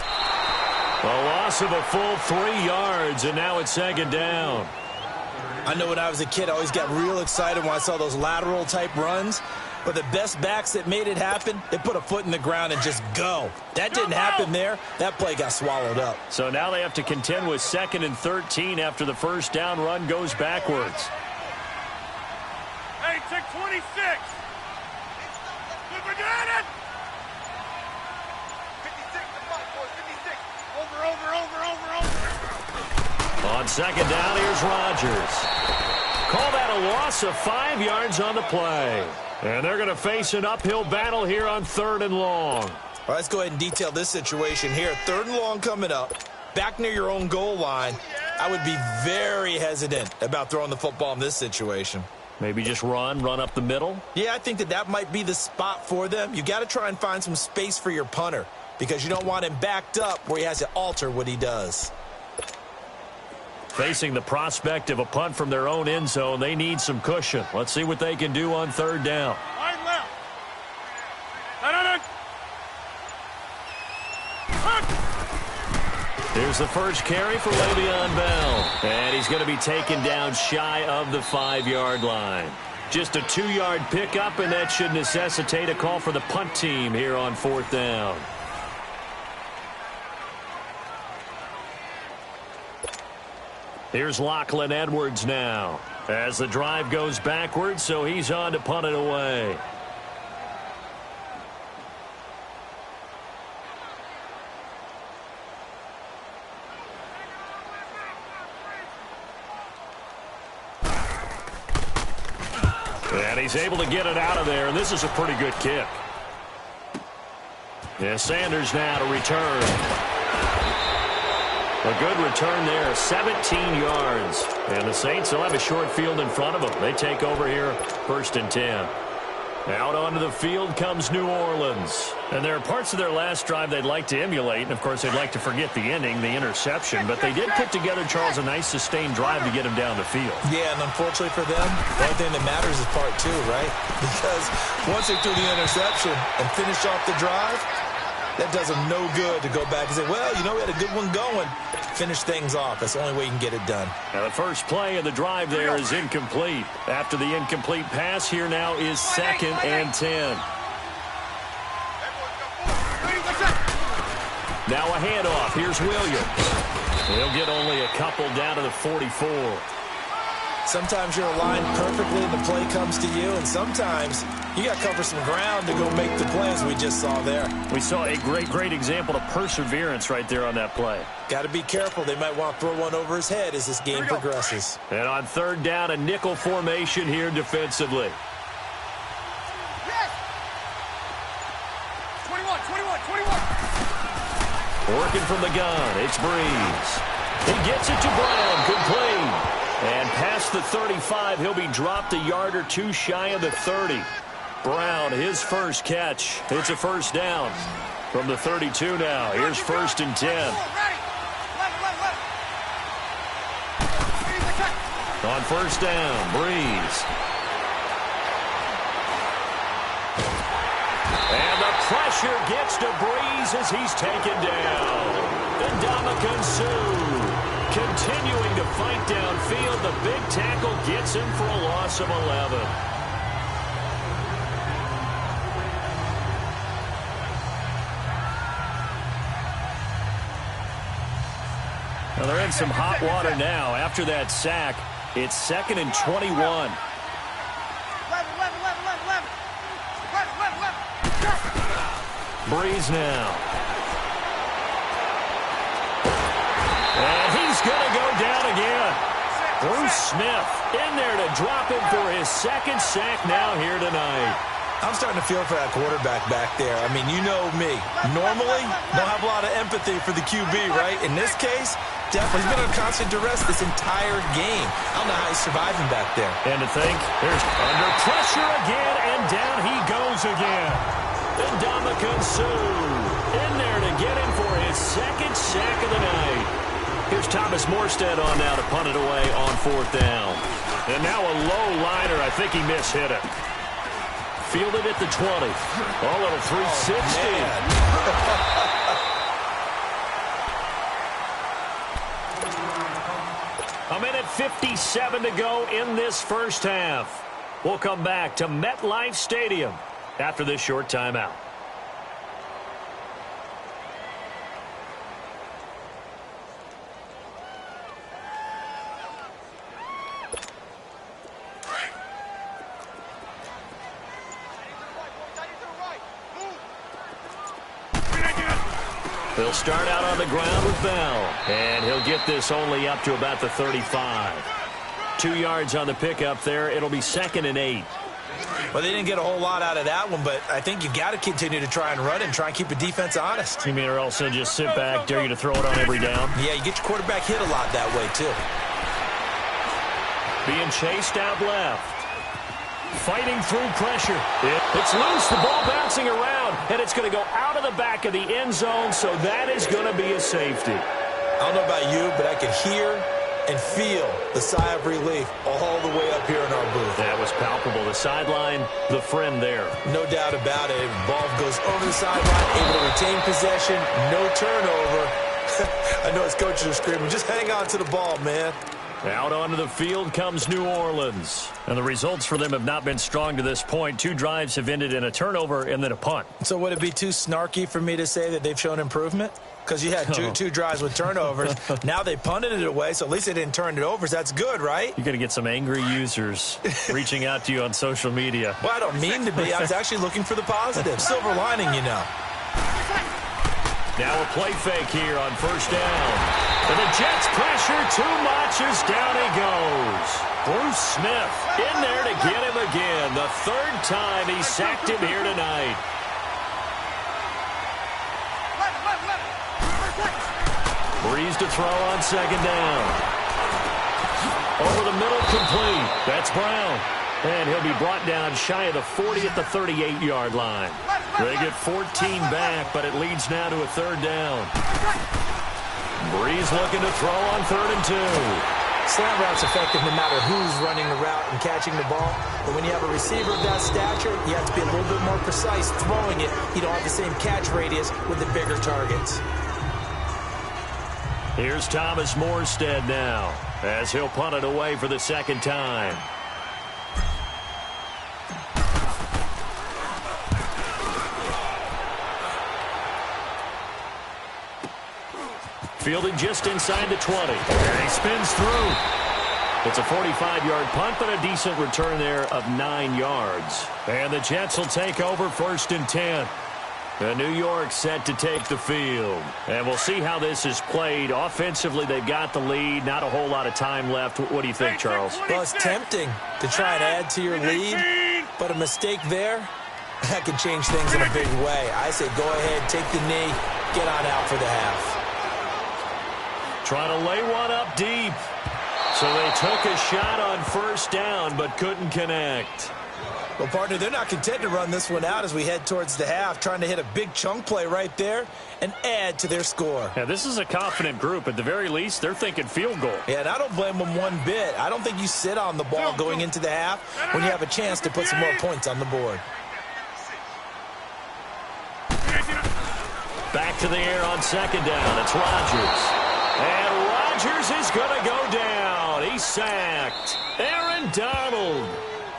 A loss of a full 3 yards, and now it's 2nd down. I know when I was a kid, I always got real excited when I saw those lateral-type runs. But the best backs that made it happen, they put a foot in the ground and just go. That didn't happen there. That play got swallowed up. So now they have to contend with 2nd and 13 after the 1st down run goes backwards. Hey, take 26. Look at it. 56, come on, boys, 56. Over. On 2nd down, here's Rodgers. Call that a loss of 5 yards on the play. And they're going to face an uphill battle here on 3rd and long. All right, let's go ahead and detail this situation here. 3rd and long coming up. Back near your own goal line. I would be very hesitant about throwing the football in this situation. Maybe just run up the middle? Yeah, I think that might be the spot for them. You got to try and find some space for your punter. because you don't want him backed up where he has to alter what he does. Facing the prospect of a punt from their own end zone, they need some cushion. Let's see what they can do on third down. Line left. Here's the first carry for Le'Veon Bell. And he's going to be taken down shy of the 5-yard line. Just a 2-yard pickup, and that should necessitate a call for the punt team here on fourth down. Here's Lachlan Edwards now as the drive goes backwards, so he's on to punt it away. And he's able to get it out of there, and this is a pretty good kick. Yeah, Sanders now to return. A good return there, 17 yards. And the Saints will have a short field in front of them. They take over here, 1st and 10. Out onto the field comes New Orleans. And there are parts of their last drive they'd like to emulate. And, of course, they'd like to forget the ending, the interception. But they did put together, Charles, a nice sustained drive to get him down the field. Yeah, and unfortunately for them, the only thing that matters is part 2, right? Because once they threw the interception and finished off the drive, that does them no good to go back and say, well, you know, we had a good one going. Finish things off. That's the only way you can get it done. Now, the first play of the drive there is incomplete. After the incomplete pass, here now is 2nd and 10. Now a handoff. Here's Williams. He'll get only a couple down to the 44. Sometimes you're aligned perfectly and the play comes to you, and sometimes you got to cover some ground to go make the play, as we just saw there. We saw a great example of perseverance right there on that play. Got to be careful. They might want to throw one over his head as this game progresses. And on third down, a nickel formation here defensively. Yes. 21. Working from the gun, it's Breeze. He gets it to Brown, complete. And past the 35, he'll be dropped a yard or 2 shy of the 30. Brown, his first catch. It's a first down from the 32 now. Here's 1st and 10. On first down, Breeze. And the pressure gets to Breeze as he's taken down. Ndamukong Suh continuing to fight downfield. The big tackle gets him for a loss of 11. Well, they're in some hot water now. After that sack, it's 2nd and 21. Breeze now. And he's going to go down again. Bruce Smith in there to drop him for his 2nd sack now here tonight. I'm starting to feel for that quarterback back there. I mean, you know me. Normally, don't have a lot of empathy for the QB, right? In this case, definitely. He's been under constant duress this entire game. I don't know how he's surviving back there. And to think, there's under pressure again, and down he goes again. Ndamukong Suh in there to get him for his 2nd sack of the night. Here's Thomas Morstead on now to punt it away on 4th down. And now a low liner. I think he mishit it. Fielded at the 20. Oh, little 360. A minute 57 to go in this first half. We'll come back to MetLife Stadium after this short timeout. He'll start out on the ground with Bell, and he'll get this only up to about the 35. 2 yards on the pickup there. It'll be 2nd and 8. Well, they didn't get a whole lot out of that one, but I think you got to continue to try and run and try and keep the defense honest. You mean, or else they'll just sit back, dare you to throw it on every down? Yeah, you get your quarterback hit a lot that way, too. Being chased out left. fighting through pressure. It's loose, the ball bouncing around, and it's going to go out of the back of the end zone, so that is going to be a safety. I don't know about you, but I could hear and feel the sigh of relief all the way up here in our booth. That was palpable. The sideline, the friend there. No doubt about it. Ball goes over the sideline, able to retain possession, no turnover. I know his coaches are screaming, just hang on to the ball, man. Out onto the field comes New Orleans. And the results for them have not been strong to this point. 2 drives have ended in a turnover and then a punt. So would it be too snarky for me to say that they've shown improvement? Because you had two drives with turnovers. Now they punted it away, so at least they didn't turn it over. So that's good, right? You're going to get some angry users reaching out to you on social media. Well, I don't mean to be. I was actually looking for the positive. Silver lining, you know. Now a play fake here on first down. And the Jets pressure too much as down he goes. Bruce Smith in there to get him again. The 3rd time he sacked him here tonight. Breeze to throw on 2nd down. Over the middle, complete. That's Brown. And he'll be brought down shy of the 40 at the 38-yard line. They get 14 back, but it leads now to a 3rd down. Breeze looking to throw on 3rd and 2. Slant route's effective no matter who's running the route and catching the ball. But when you have a receiver of that stature, you have to be a little bit more precise throwing it. You don't have the same catch radius with the bigger targets. Here's Thomas Morstead now, as he'll punt it away for the 2nd time. Fielding just inside the 20. And he spins through. It's a 45-yard punt, but a decent return there of 9 yards. And the Jets will take over 1st and 10. And New York set to take the field. And we'll see how this is played. Offensively, they've got the lead. Not a whole lot of time left. What do you think, Charles? Well, it's tempting to try and add to your lead, but a mistake there, that could change things in a big way. I say go ahead, take the knee, get on out for the half. Trying to lay one up deep. So they took a shot on 1st down, but couldn't connect. Well, partner, they're not content to run this one out as we head towards the half, trying to hit a big chunk play right there and add to their score. Yeah, this is a confident group. At the very least, they're thinking field goal. Yeah, and I don't blame them one bit. I don't think you sit on the ball going into the half when you have a chance to put some more points on the board. Back to the air on 2nd down. It's Rodgers. And Rodgers is going to go down. He's sacked. Aaron Donald.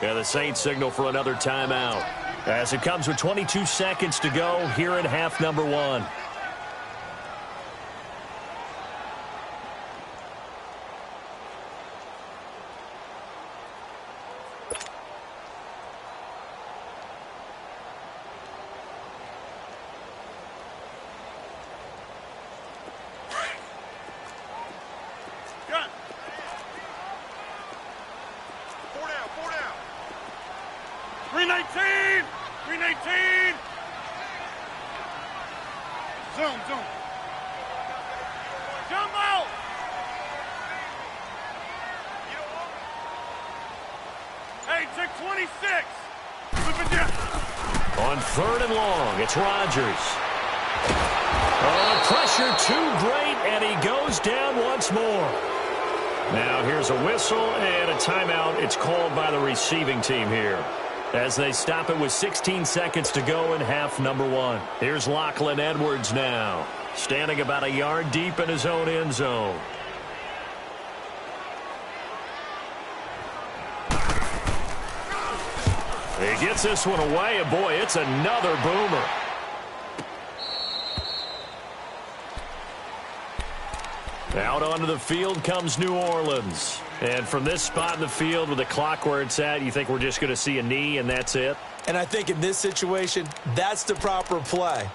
And the Saints signal for another timeout. As it comes with 22 seconds to go here in half number 1. Zoom. Jumbo! Hey, check 26. Flip it down. On 3rd and long, it's Rodgers. Oh, pressure too great, and he goes down once more. Now here's a whistle and a timeout. It's called by the receiving team here, as they stop it with 16 seconds to go in half number 1. Here's Lachlan Edwards now, standing about a yard deep in his own end zone. He gets this one away, and boy, it's another boomer. Out onto the field comes New Orleans. And from this spot in the field with the clock where it's at, you think we're just going to see a knee and that's it? And I think in this situation, that's the proper play.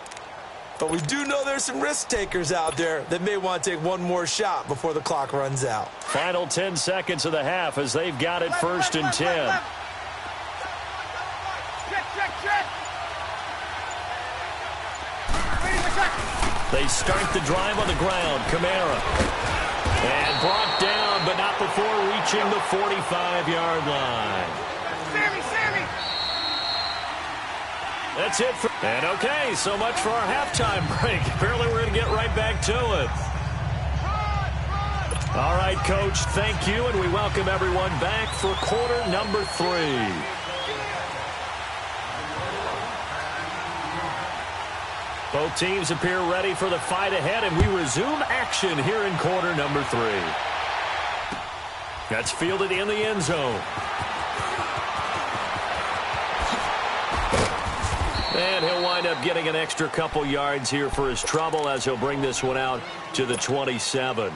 But we do know there's some risk takers out there that may want to take one more shot before the clock runs out. Final 10 seconds of the half as they've got it 1st and 10. They start the drive on the ground. Kamara. And brought down, but not before reaching the 45-yard line. Sammy! That's it. And okay, so much for our halftime break. Apparently we're going to get right back to it. All right, Coach, thank you, and we welcome everyone back for quarter number 3. Both teams appear ready for the fight ahead, and we resume action here in quarter number 3. That's fielded in the end zone. And he'll wind up getting an extra couple yards here for his trouble as he'll bring this one out to the 27.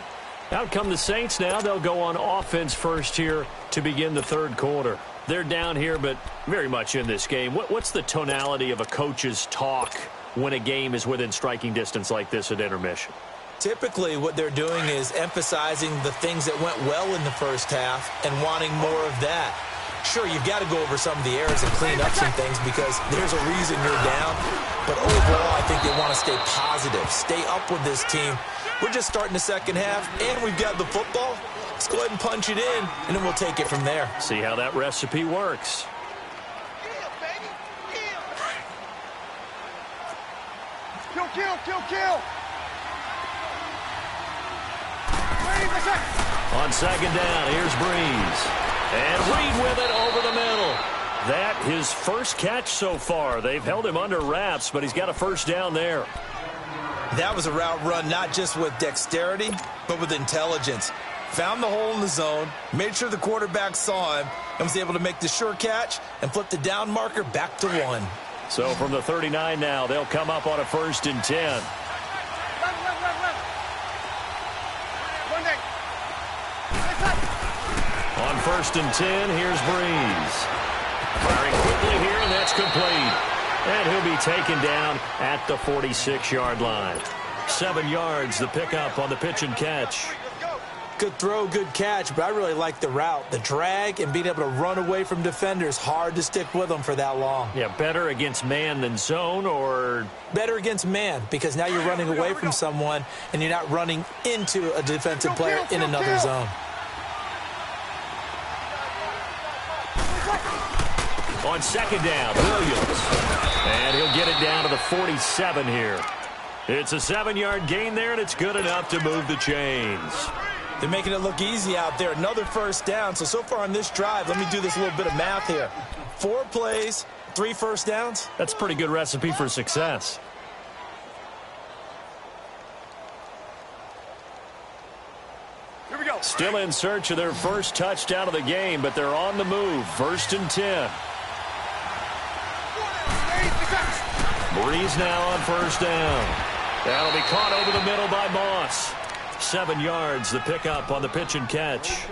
Out come the Saints now. They'll go on offense first here to begin the third quarter. They're down here, but very much in this game. What's the tonality of a coach's talk when a game is within striking distance like this at intermission? Typically, what they're doing is emphasizing the things that went well in the first half and wanting more of that. Sure, you've got to go over some of the errors and clean up some things because there's a reason you're down. But overall, I think they want to stay positive, stay up with this team. We're just starting the second half, and we've got the football. Let's go ahead and punch it in, and then we'll take it from there. See how that recipe works. Kill. On second down, here's Breeze. And Reed with it over the middle. That his first catch so far. They've held him under wraps, but he's got a first down there. That was a route run not just with dexterity, but with intelligence. Found the hole in the zone, made sure the quarterback saw him, and was able to make the sure catch and flip the down marker back to 1. So from the 39 now, they'll come up on a 1st and 10. On 1st and 10, here's Breeze. Firing quickly here, and that's complete. And he'll be taken down at the 46-yard line. 7 yards, the pickup on the pitch and catch. Good throw, good catch, but I really like the route. The drag and being able to run away from defenders, hard to stick with them for that long. Yeah, better against man than zone, or? Better against man, because now you're running away from someone and you're not running into a defensive player in another zone. On second down, Williams. And he'll get it down to the 47 here. It's a 7-yard gain there, and it's good enough to move the chains. They're making it look easy out there. Another first down. So far on this drive, let me do this little bit of math here. 4 plays, 3 first downs. That's a pretty good recipe for success. Here we go. Still in search of their first touchdown of the game, but they're on the move. 1st and 10. Breeze now on 1st down. That'll be caught over the middle by Moss. 7 yards, the pickup on the pitch and catch.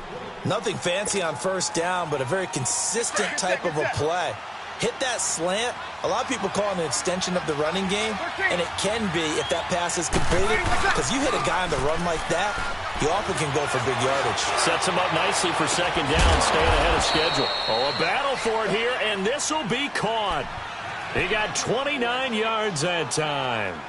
Nothing fancy on 1st down, but a very consistent type of a play. Hit that slant. A lot of people call it an extension of the running game, and it can be if that pass is completed, because you hit a guy on the run like that, he often can go for big yardage. Sets him up nicely for 2nd down, staying ahead of schedule. Oh, a battle for it here, and this will be caught. He got 29 yards that time.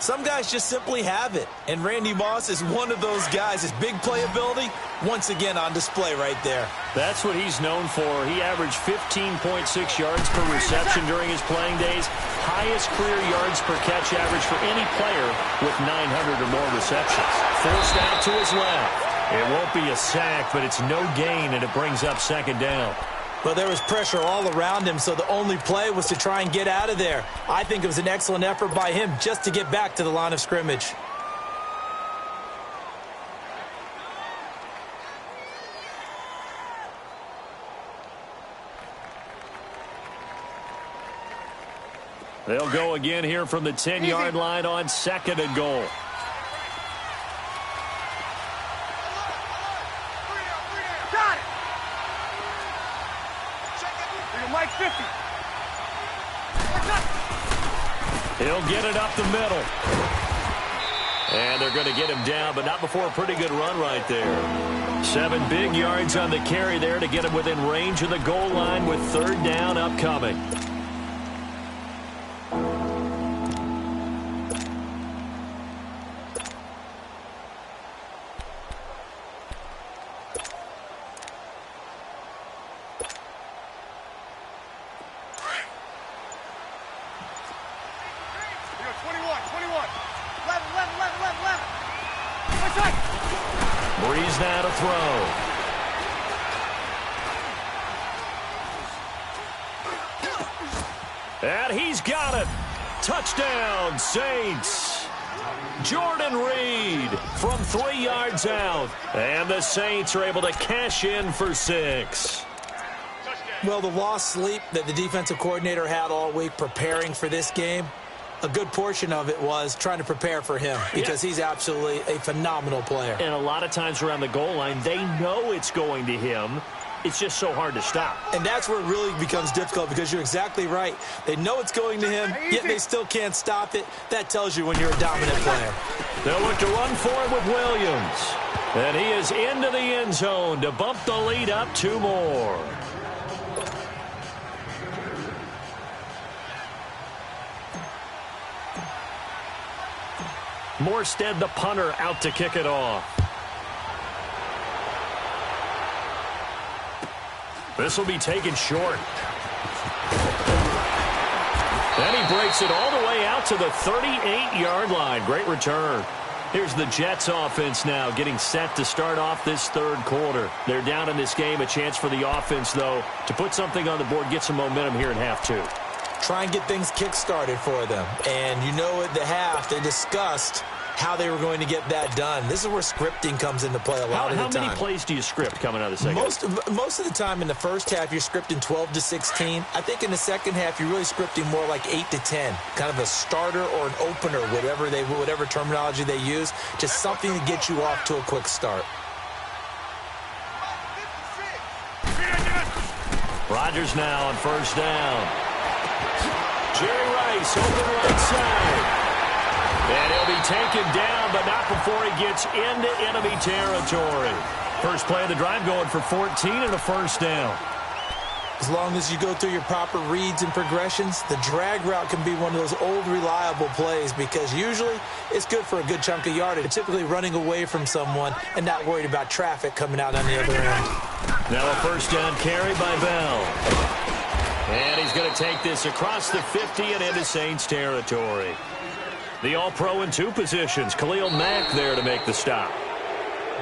Some guys just simply have it, and Randy Moss is one of those guys. His big playability, once again on display right there. That's what he's known for. He averaged 15.6 yards per reception during his playing days. Highest career yards per catch average for any player with 900 or more receptions. Forced out to his left. It won't be a sack, but it's no gain, and it brings up 2nd down. But there was pressure all around him, so the only play was to try and get out of there. I think it was an excellent effort by him just to get back to the line of scrimmage. They'll go again here from the 10-yard line on 2nd and goal. Mike 50. He'll get it up the middle. And they're going to get him down, but not before a pretty good run right there. 7 big yards on the carry there to get him within range of the goal line with 3rd down upcoming. Breeze now to throw. And he's got it. Touchdown, Saints. Jordan Reed from 3 yards out. And the Saints are able to cash in for 6. Well, the lost sleep that the defensive coordinator had all week preparing for this game, a good portion of it was trying to prepare for him because he's absolutely a phenomenal player. And a lot of times around the goal line, they know it's going to him. It's just so hard to stop. And that's where it really becomes difficult because you're exactly right. They know it's going to him, yet they still can't stop it. That tells you when you're a dominant player. They'll look to run for it with Williams. And he is into the end zone to bump the lead up 2 more. Morstead, the punter, out to kick it off. This will be taken short. And he breaks it all the way out to the 38-yard line. Great return. Here's the Jets offense now getting set to start off this 3rd quarter. They're down in this game. A chance for the offense, though, to put something on the board, get some momentum here in half 2. Try and get things kick-started for them. And you know at the half, they discussed how they were going to get that done. This is where scripting comes into play a lot of the time. How many plays do you script coming out of the second half? Most of the time in the first half, you're scripting 12 to 16. I think in the second half, you're really scripting more like 8 to 10. Kind of a starter or an opener, whatever terminology they use. Just something to get you off to a quick start. Rodgers now on 1st down. Jerry Rice open right side. And he'll be taken down, but not before he gets into enemy territory. First play of the drive going for 14 and a 1st down. As long as you go through your proper reads and progressions, the drag route can be one of those old reliable plays because usually it's good for a good chunk of yardage. Typically running away from someone and not worried about traffic coming out on the other end. Now a 1st down carry by Bell. And he's going to take this across the 50 and into Saints territory. The All-Pro in 2 positions. Khalil Mack there to make the stop.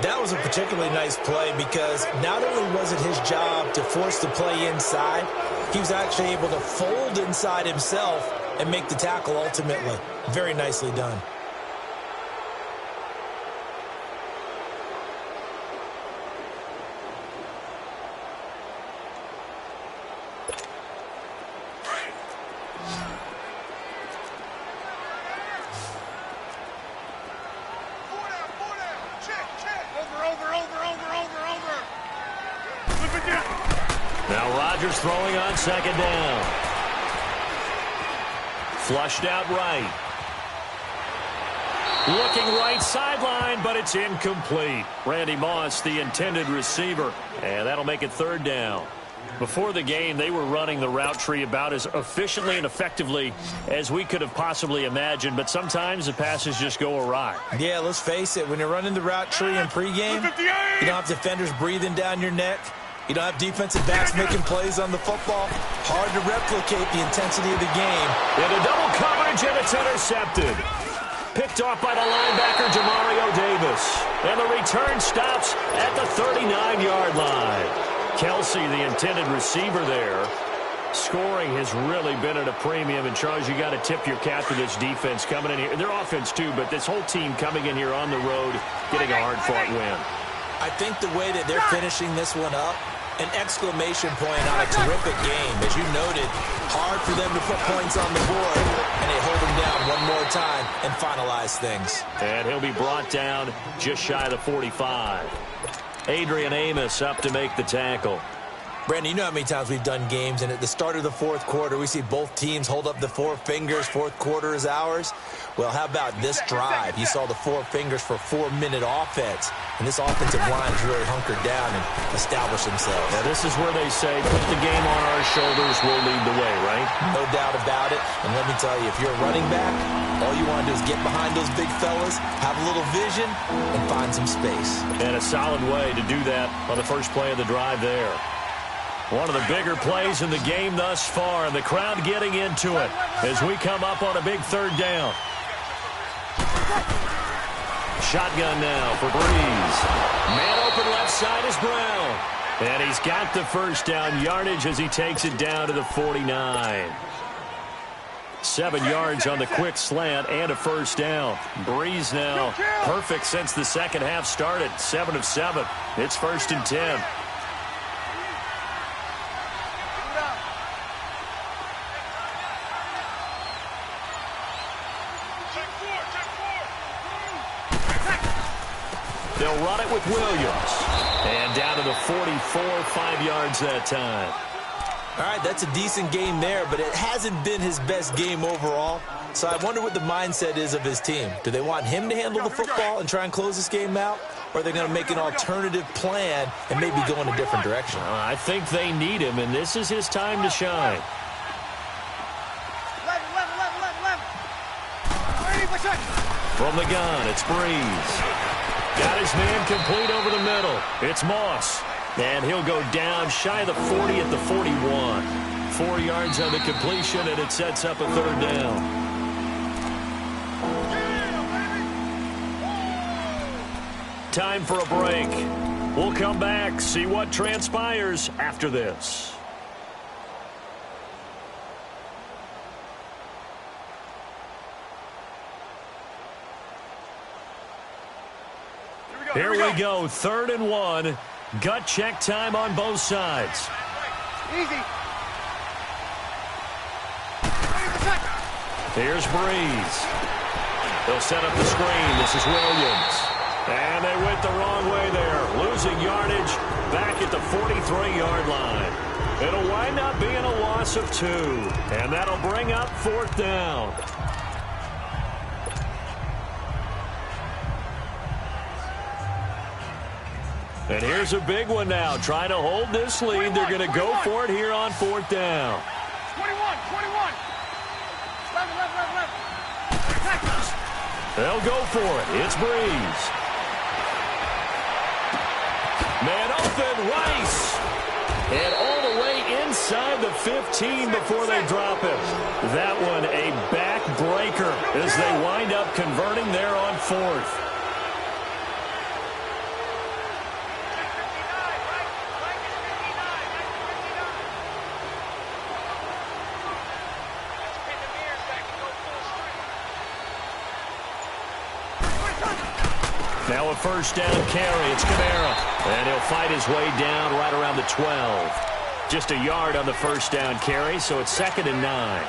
That was a particularly nice play because not only was it his job to force the play inside, he was actually able to fold inside himself and make the tackle ultimately. Very nicely done. Throwing on 2nd down. Flushed out right. Looking right sideline, but it's incomplete. Randy Moss, the intended receiver, and that'll make it 3rd down. Before the game, they were running the route tree about as efficiently and effectively as we could have possibly imagined, but sometimes the passes just go awry. Yeah, let's face it. When you're running the route tree in pregame, you don't have defenders breathing down your neck. You don't have defensive backs making plays on the football. Hard to replicate the intensity of the game. Into double coverage, and it's intercepted. Picked off by the linebacker, Jamario Davis. And the return stops at the 39-yard line. Kelsey, the intended receiver there. Scoring has really been at a premium. And, Charles, you got to tip your cap to this defense coming in here. Their offense, too, but this whole team coming in here on the road, getting a hard-fought win. I think the way that they're finishing this one up, an exclamation point on a terrific game. As you noted, hard for them to put points on the board, and they hold them down one more time and finalize things. And he'll be brought down just shy of the 45. Adrian Amos up to make the tackle. Brandon, you know how many times we've done games, and at the start of the 4th quarter, we see both teams hold up the 4 fingers, 4th quarter is ours. Well, how about this drive? You saw the 4 fingers for 4-minute offense, and this offensive line has really hunkered down and established themselves. Now, this is where they say, put the game on our shoulders, we'll lead the way, right? No doubt about it, and let me tell you, if you're a running back, all you want to do is get behind those big fellas, have a little vision, and find some space. And a solid way to do that on the first play of the drive there. One of the bigger plays in the game thus far, and the crowd getting into it as we come up on a big 3rd down. shotgun now for Breeze. Man open left side is Brown. And he's got the first down yardage as he takes it down to the 49. 7 yards on the quick slant and a first down. Breeze now perfect since the second half started. 7 of 7. It's 1st and 10. They'll run it with Williams. And down to the 44, 5 yards that time. All right, that's a decent game there, but it hasn't been his best game overall. So I wonder what the mindset is of his team. Do they want him to handle the football and try and close this game out? Or are they going to make an alternative plan and maybe go in a different direction? I think they need him, and this is his time to shine. From the gun, it's Breeze. Got his man complete over the middle. It's Moss. And he'll go down shy of the 40 at the 41. 4 yards on the completion, and it sets up a 3rd down. Time for a break. We'll come back, see what transpires after this. Here we go, 3rd and 1. Gut check time on both sides. Easy. Here's Breeze. They'll set up the screen. This is Williams. And they went the wrong way there. Losing yardage back at the 43-yard line. It'll wind up being a loss of 2. And that'll bring up 4th down. And here's a big one now. Trying to hold this lead. They're going to go for it here on 4th down. 21. They'll go for it. It's Breeze. Man open, Rice. And all the way inside the 15 before they drop him. That one a backbreaker as they wind up converting there on 4th. Now a first down carry. It's Kamara. And he'll fight his way down right around the 12. Just a yard on the first down carry, so it's 2nd and 9.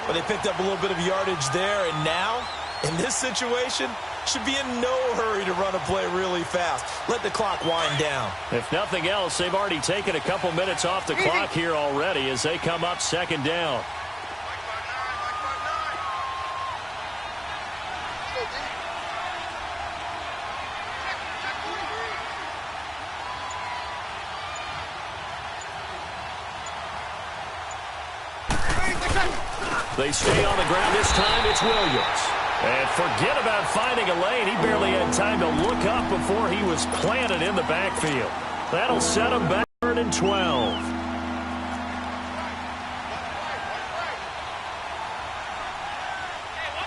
Well, they picked up a little bit of yardage there, and now, in this situation, should be in no hurry to run a play really fast. Let the clock wind down. If nothing else, they've already taken a couple minutes off the clock here already as they come up 2nd down. They stay on the ground. This time it's Williams. And forget about finding a lane. He barely had time to look up before he was planted in the backfield. That'll set him back 3rd and 12.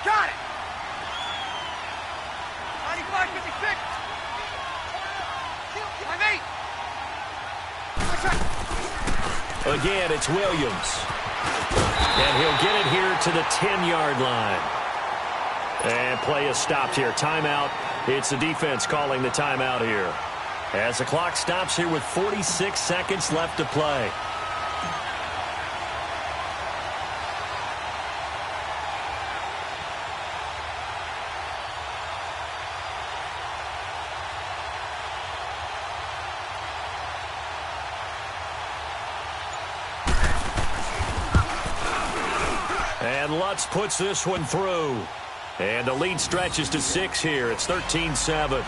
Got it. 95-56. 5-8. Again, it's Williams. And he'll get it here to the 10-yard line. And play is stopped here. Timeout. It's the defense calling the timeout here. As the clock stops here with 46 seconds left to play. And Lutz puts this one through. And the lead stretches to 6 here. It's 13-7.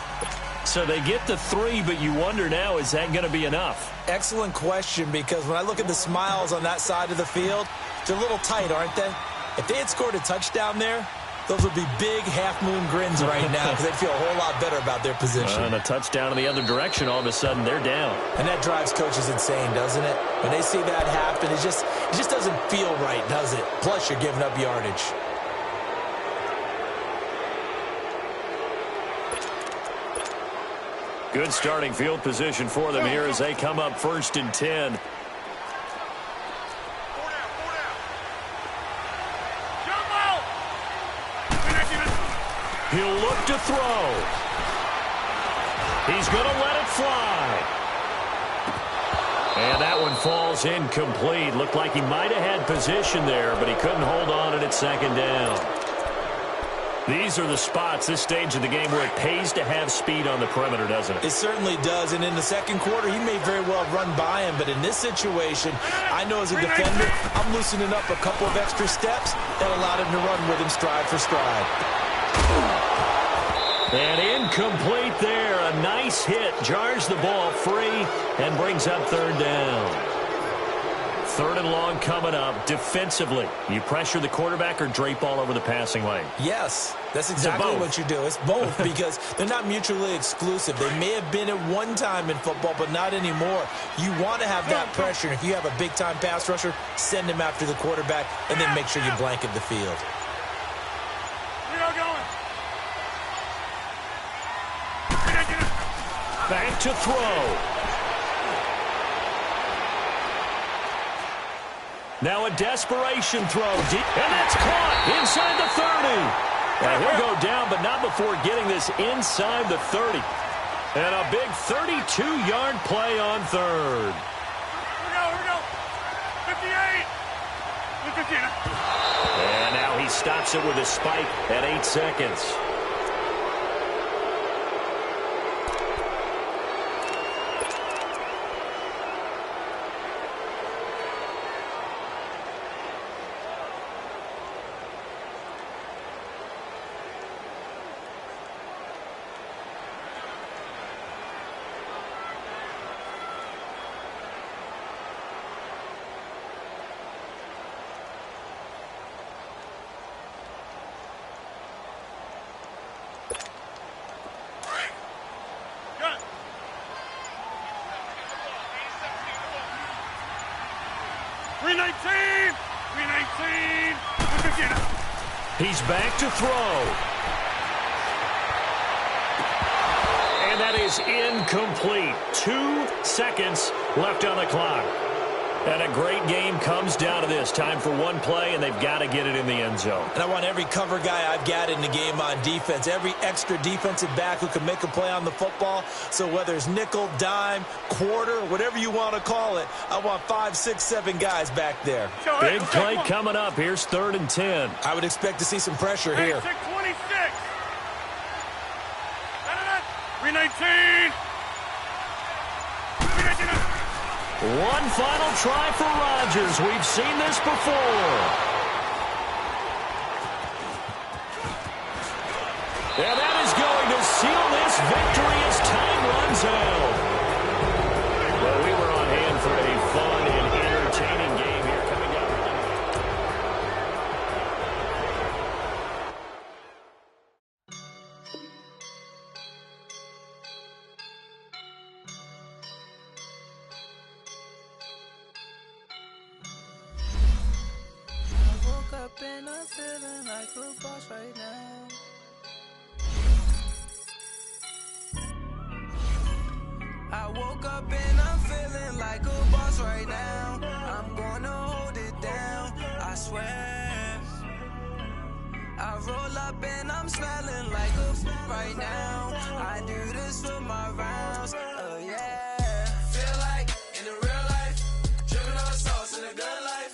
So they get the 3, but you wonder now, is that going to be enough? Excellent question, because when I look at the smiles on that side of the field, they're a little tight, aren't they? If they had scored a touchdown there, those would be big half-moon grins right now because they'd feel a whole lot better about their position. And a touchdown in the other direction, all of a sudden they're down. And that drives coaches insane, doesn't it? When they see that happen, it just doesn't feel right, does it? Plus, you're giving up yardage. Good starting field position for them here as they come up 1st and 10. He'll look to throw. He's going to let it fly. And that one falls incomplete. Looked like he might have had position there, but he couldn't hold on at 2nd down. These are the spots, this stage of the game, where it pays to have speed on the perimeter, doesn't it? It certainly does, and in the 2nd quarter, he may very well run by him, but in this situation, I know as a defender, I'm loosening up a couple of extra steps that allowed him to run with him stride for stride. And incomplete there. A nice hit. Jars the ball free and brings up 3rd down. 3rd and long coming up. Defensively, you pressure the quarterback or drape all over the passing lane? Yes, that's exactly what you do. It's both because they're not mutually exclusive. They may have been at one time in football, but not anymore. You want to have that pressure. And if you have a big-time pass rusher, send him after the quarterback and then make sure you blanket the field. Back to throw. Now a desperation throw. Deep, and that's caught inside the 30. Now he'll go down, but not before getting this inside the 30. And a big 32-yard play on 3rd. Here we go. 58. 15. And now he stops it with a spike at 8 seconds. He's back to throw. And that is incomplete. 2 seconds left on the clock. And a great game comes down to this. Time for one play, and they've got to get it in the end zone. And I want every cover guy I've got in the game on defense, every extra defensive back who can make a play on the football. So whether it's nickel, dime, quarter, whatever you want to call it, I want 5, 6, 7 guys back there. Big play coming up. Here's 3rd and 10. I would expect to see some pressure here. 26. 319. One final try for Rodgers. We've seen this before. And that is going to seal this victory as time runs out. Well, we were on hand for a fun and entertaining game here coming up. And I'm feeling like a boss right now. I woke up and I'm feeling like a boss right now. I'm gonna hold it down, I swear. I roll up and I'm smelling like a right now. I do this for my rounds, oh yeah. Feel like in the real life, dripping on sauce in a good life.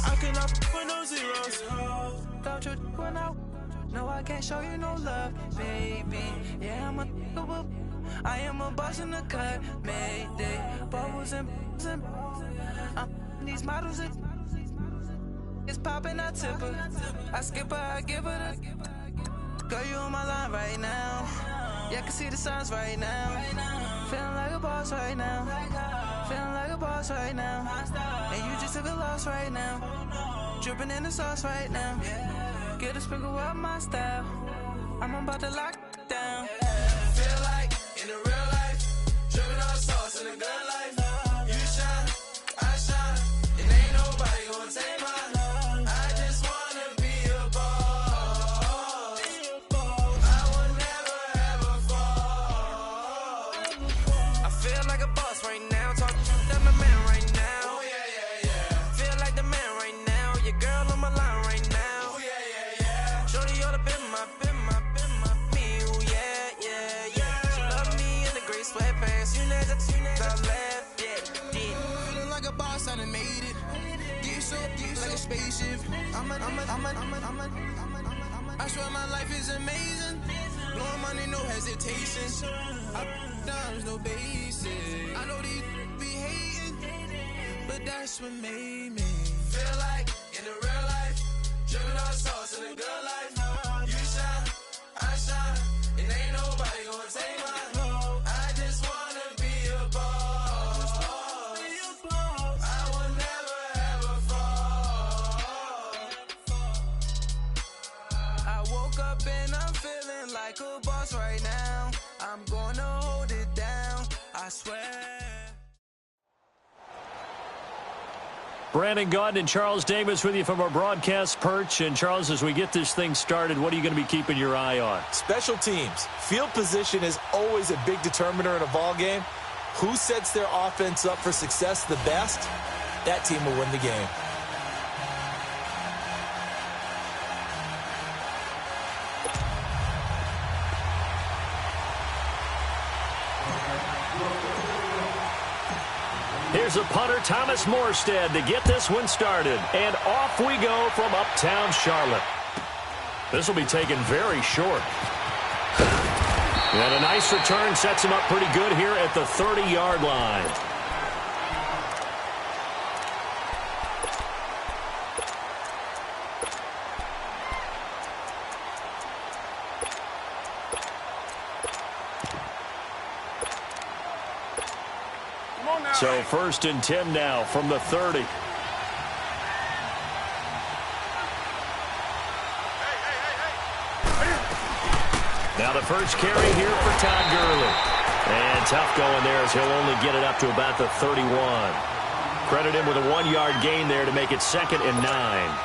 I cannot with no zeros. Don't you when I no, I can't show you no love, baby. Yeah, I am a boss in the cut, mayday. Bubbles and these models it's popping, I tip her. I skip her, I give her the girl, you on my line right now. Yeah, I can see the signs right now. Feeling like a boss right now. Feeling like a boss right now. And you just took a loss right now. Dripping in the sauce right now. Get a sprinkle up my style. I'm about to lock it down. Feel like in the real life, dripping on sauce in the good life. You shine, I shine, and ain't nobody gonna take mine. I just wanna be a boss. I will never ever fall. I feel like a boss right now. Talk to my man right now. Oh yeah, yeah, yeah. Feel like the man right now. Your girl on my line right now. Oh yeah, yeah, yeah. Shorty ought to be me. Ooh, yeah, yeah, yeah. She love me in the gray sweatpants. You know that I left, yeah. Feeling like a boss, I done made it. Get so like a spaceship. I swear my life is amazing. Blowing money, no hesitation. Dimes, no basic. I know these be hating, but that's what made me feel like in the real life, dripping on sauce in the good life. You shine, I shine, and ain't nobody gonna take mine. I just wanna be a boss. I will never ever fall. I woke up and I'm feeling like a boss right now. I'm gonna hold it down, I swear. Brandon Gaudin and Charles Davis with you from our broadcast perch. And, Charles, as we get this thing started, what are you going to be keeping your eye on? Special teams. Field position is always a big determiner in a ball game. Who sets their offense up for success the best? That team will win the game. Here's a punter, Thomas Morstead, to get this one started. And off we go from uptown Charlotte. This will be taken very short. And a nice return sets him up pretty good here at the 30-yard line. So 1st and 10 now from the 30. Now the first carry here for Todd Gurley. And tough going there as he'll only get it up to about the 31. Credit him with a 1-yard gain there to make it 2nd and 9.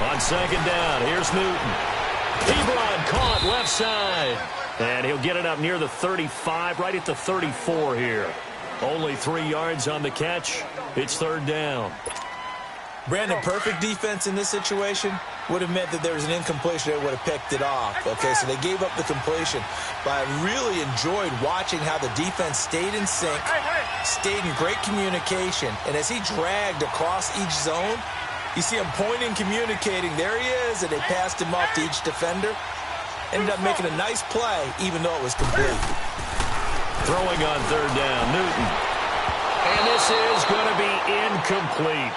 On 2nd down, here's Newton. Ebron caught left side. And he'll get it up near the 35, right at the 34 here. Only 3 yards on the catch. It's 3rd down. Brandon, perfect defense in this situation would have meant that there was an incompletion that would have picked it off. Okay, so they gave up the completion. But I really enjoyed watching how the defense stayed in sync, stayed in great communication. And as he dragged across each zone, you see him pointing, communicating. There he is, and they passed him off to each defender. Ended up making a nice play, even though it was complete. Throwing on 3rd down, Newton. And this is going to be incomplete.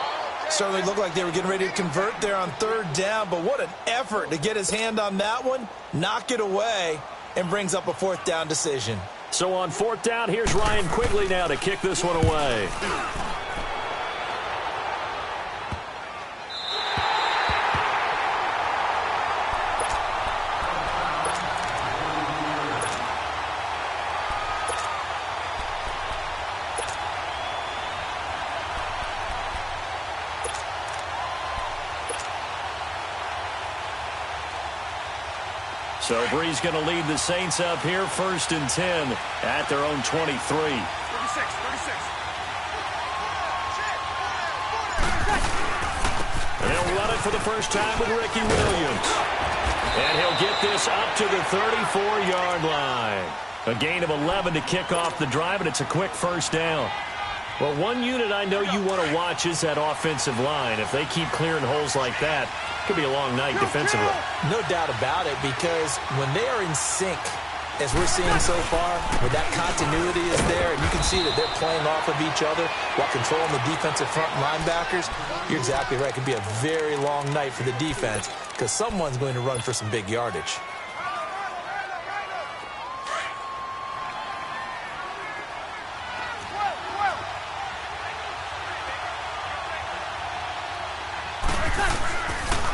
Certainly looked like they were getting ready to convert there on 3rd down, but what an effort to get his hand on that one, knock it away, and brings up a 4th down decision. So on 4th down, here's Ryan Quigley now to kick this one away. So Bree's going to lead the Saints up here, 1st and 10 at their own 23. 36. And they'll run it for the first time with Ricky Williams. And he'll get this up to the 34-yard line. A gain of 11 to kick off the drive, and it's a quick 1st down. Well, one unit I know you want to watch is that offensive line. If they keep clearing holes like that, it could be a long night defensively. No doubt about it, because when they are in sync as we're seeing so far, where that continuity is there, and you can see that they're playing off of each other while controlling the defensive front linebackers, you're exactly right. It could be a very long night for the defense because someone's going to run for some big yardage.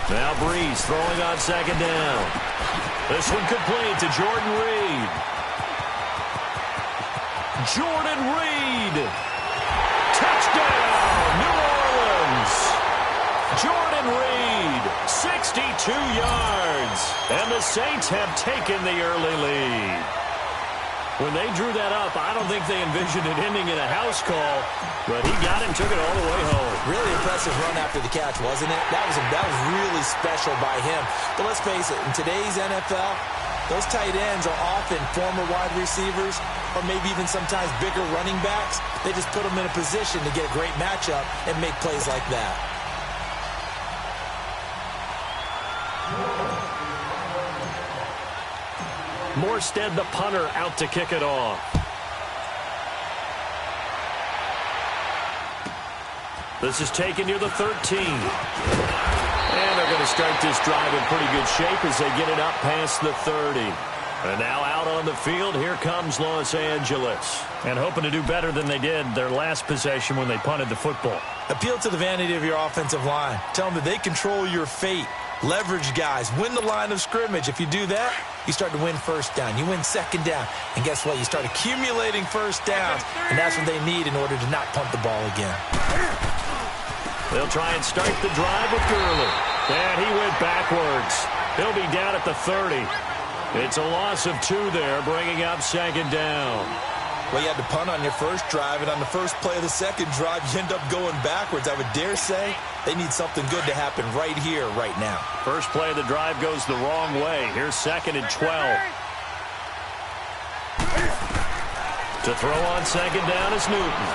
Now Breeze throwing on second down. This one complete to Jordan Reed. Jordan Reed. Touchdown, New Orleans. Jordan Reed, 62 yards. And the Saints have taken the early lead. When they drew that up, I don't think they envisioned it ending in a house call, but he got him, took it all the way home. Really impressive run after the catch, wasn't it? That was really special by him. But let's face it, in today's NFL, those tight ends are often former wide receivers or maybe even sometimes bigger running backs. They just put them in a position to get a great matchup and make plays like that. Morstead, the punter, out to kick it off. This is taken near the 13. And they're going to start this drive in pretty good shape as they get it up past the 30. And now out on the field, here comes Los Angeles. And hoping to do better than they did their last possession when they punted the football. Appeal to the vanity of your offensive line. Tell them that they control your fate. Leverage guys. Win the line of scrimmage. If you do that, you start to win first down. You win second down. And guess what? You start accumulating first downs. And that's what they need in order to not punt the ball again. They'll try and start the drive with Gurley. And he went backwards. He'll be down at the 30. It's a loss of 2 there, bringing up second down. Well, you had to punt on your first drive, and on the first play of the second drive, you end up going backwards. I would dare say they need something good to happen right here, right now. First play of the drive goes the wrong way. Here's 2nd and 12. To throw on second down is Newton.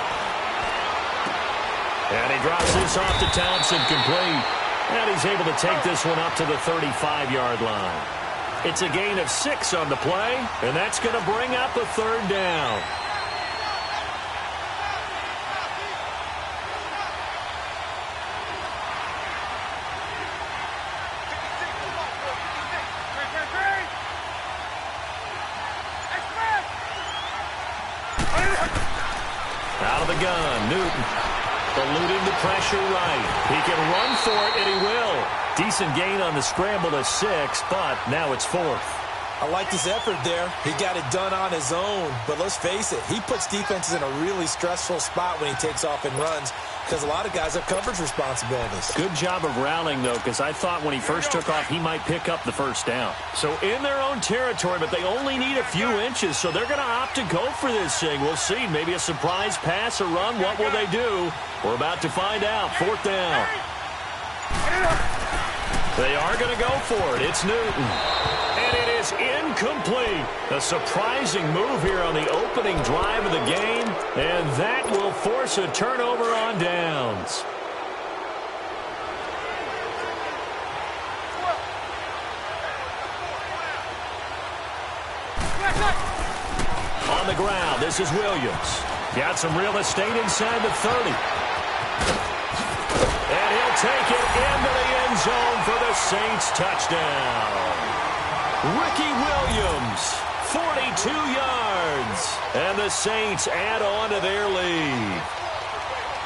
And he drops this off to Townsend, complete. And he's able to take this one up to the 35-yard line. It's a gain of 6 on the play, and that's going to bring up a 3rd down. Out of the gun, Newton. Eluding the pressure right. He can run for it, and he will. Decent gain on the scramble to 6, but now it's 4th. I like his effort there. He got it done on his own. But let's face it, he puts defenses in a really stressful spot when he takes off and runs because a lot of guys have coverage responsibilities. Good job of rallying, though, because I thought when he first took off, he might pick up the first down. So in their own territory, but they only need a few inches, so they're going to opt to go for this thing. We'll see. Maybe a surprise pass or run. What will they do? We're about to find out. 4th down. They are going to go for it. It's Newton. And it is incomplete. A surprising move here on the opening drive of the game. And that will force a turnover on downs. On the ground, this is Williams. Got some real estate inside the 30. And he'll take it into the end zone for the Saints touchdown. Ricky Williams, 42 yards. And the Saints add on to their lead.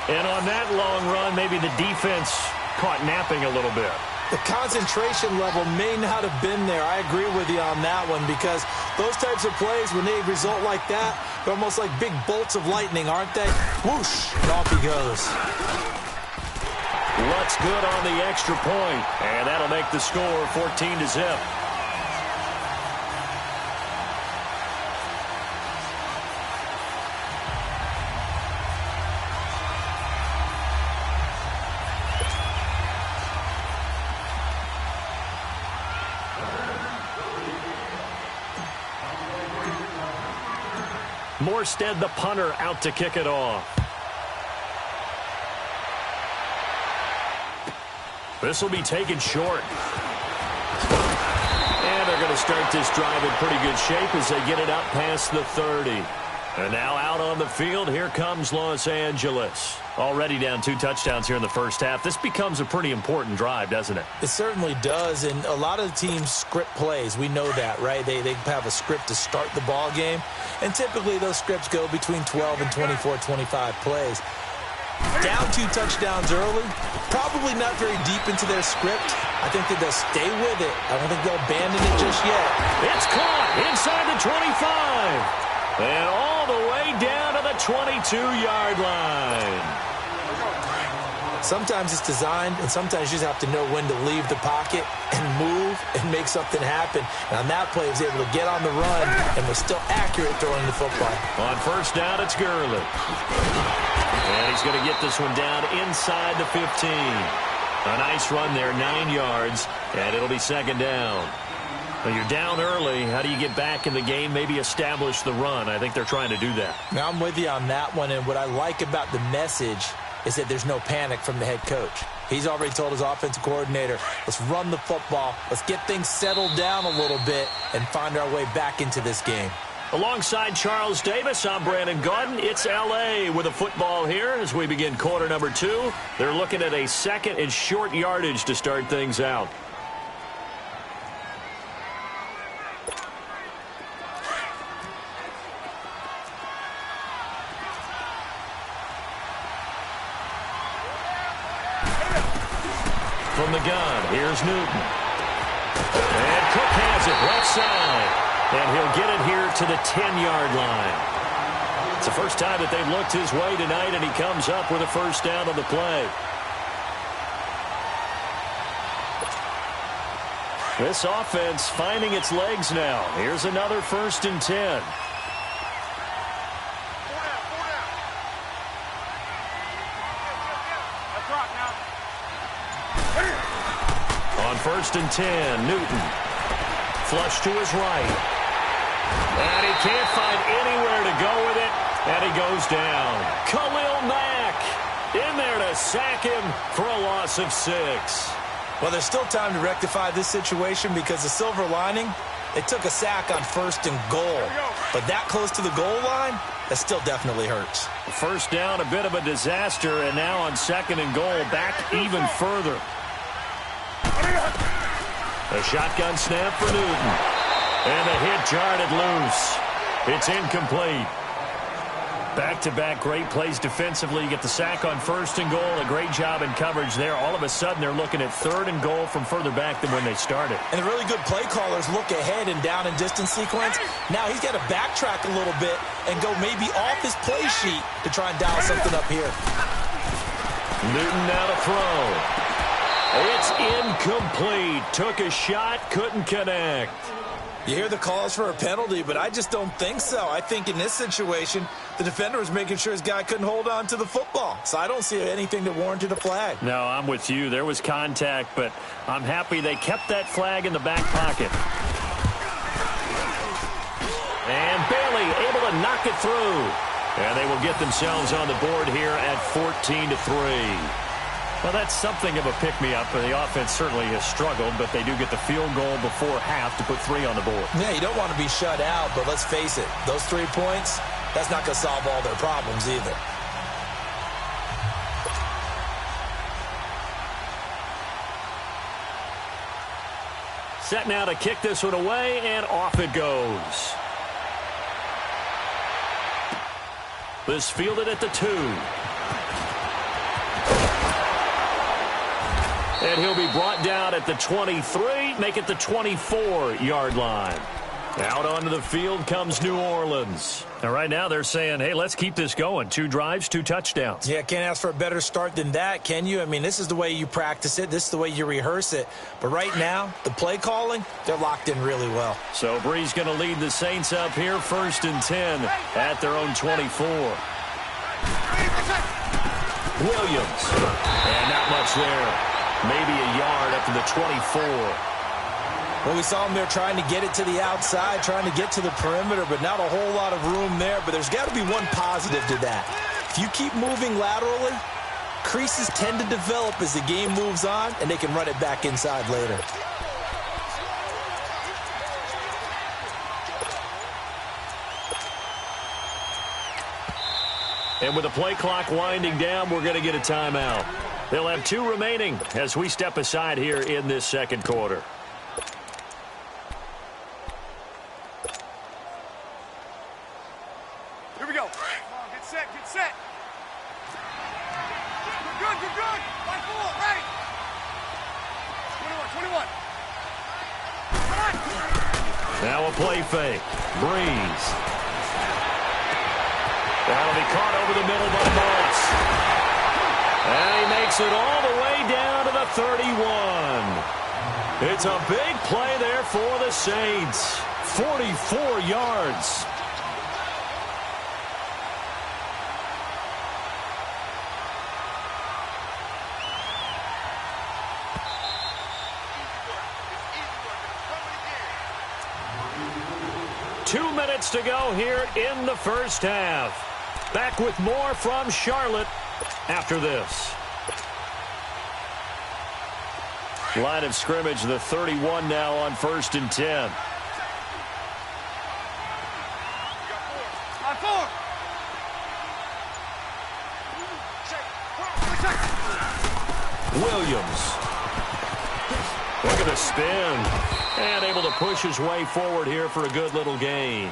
And on that long run, maybe the defense caught napping a little bit. The concentration level may not have been there. I agree with you on that one because those types of plays, when they result like that, they're almost like big bolts of lightning, aren't they? Whoosh, and off he goes. What's good on the extra point, and that'll make the score 14-0. Morstead, the punter, out to kick it off. This will be taken short. And they're going to start this drive in pretty good shape as they get it up past the 30. And now out on the field, here comes Los Angeles. Already down 2 touchdowns here in the first half. This becomes a pretty important drive, doesn't it? It certainly does, and a lot of the teams script plays. We know that, right? They have a script to start the ball game, and typically those scripts go between 12 and 24, 25 plays. Down 2 touchdowns early, probably not very deep into their script. I think that they'll stay with it. I don't think they'll abandon it just yet. It's caught inside the 25. And all the way down to the 22-yard line. Sometimes it's designed, and sometimes you just have to know when to leave the pocket and move and make something happen. And on that play, he was able to get on the run and was still accurate throwing the football. On first down, it's Gurley. And he's going to get this one down inside the 15. A nice run there, 9 yards, and it'll be second down. Well, you're down early. How do you get back in the game, maybe establish the run? I think they're trying to do that. Now, I'm with you on that one, and what I like about the message is that there's no panic from the head coach. He's already told his offensive coordinator, let's run the football, let's get things settled down a little bit and find our way back into this game. Alongside Charles Davis, I'm Brandon Gaudin. It's L.A. with a football here as we begin quarter number 2. They're looking at a second and short yardage to start things out. From the gun, here's Newton. And Cook has it left side. And he'll get it here to the 10-yard line. It's the first time that they've looked his way tonight, and he comes up with a first down on the play. This offense finding its legs now. Here's another 1st and 10. On 1st and 10, Newton. Flush to his right. And he can't find anywhere to go with it, and he goes down. Khalil Mack in there to sack him for a loss of 6. Well, there's still time to rectify this situation because the silver lining, it took a sack on 1st and goal. But that close to the goal line, that still definitely hurts. First down, a bit of a disaster, and now on 2nd and goal, back even further. A shotgun snap for Newton. And the hit jarred it loose. It's incomplete. Back-to-back great plays defensively. You get the sack on 1st and goal. A great job in coverage there. All of a sudden, they're looking at 3rd and goal from further back than when they started. And the really good play callers look ahead and down and distance sequence. Now he's got to backtrack a little bit and go maybe off his play sheet to try and dial something up here. Newton now to throw. It's incomplete. Took a shot, couldn't connect. You hear the calls for a penalty, but I just don't think so. I think in this situation, the defender was making sure his guy couldn't hold on to the football. So I don't see anything that warranted a flag. No, I'm with you. There was contact, but I'm happy they kept that flag in the back pocket. And Bailey able to knock it through. And they will get themselves on the board here at 14-3. Well, that's something of a pick-me-up. The offense certainly has struggled, but they do get the field goal before half to put 3 on the board. Yeah, you don't want to be shut out, but let's face it, those 3 points, that's not going to solve all their problems either. Set now to kick this one away, and off it goes. This fielded at the 2. And he'll be brought down at the 23, make it the 24-yard line. Out onto the field comes New Orleans. And right now they're saying, hey, let's keep this going. 2 drives, 2 touchdowns. Yeah, can't ask for a better start than that, can you? I mean, this is the way you practice it. This is the way you rehearse it. But right now, the play calling, they're locked in really well. So Bree's going to lead the Saints up here, 1st and 10 at their own 24. Williams. And not much there. Maybe a yard up to the 24. Well, we saw him there trying to get it to the outside, trying to get to the perimeter, but not a whole lot of room there. But there's got to be one positive to that. If you keep moving laterally, creases tend to develop as the game moves on, and they can run it back inside later. And with the play clock winding down, we're going to get a timeout. They'll have 2 remaining as we step aside here in this second quarter. Here we go. Come on, get set, get set. You're good, you're good. 5-4, right. 21. Come on. Now a play fake. Breeze. That'll be caught over the middle by Moss. And he makes it all the way down to the 31. It's a big play there for the Saints. 44 yards. Two minutes to go here in the first half. Back with more from Charlotte after this. Line of scrimmage, the 31 now on 1st and 10. Williams. Look at the spin. And able to push his way forward here for a good little gain.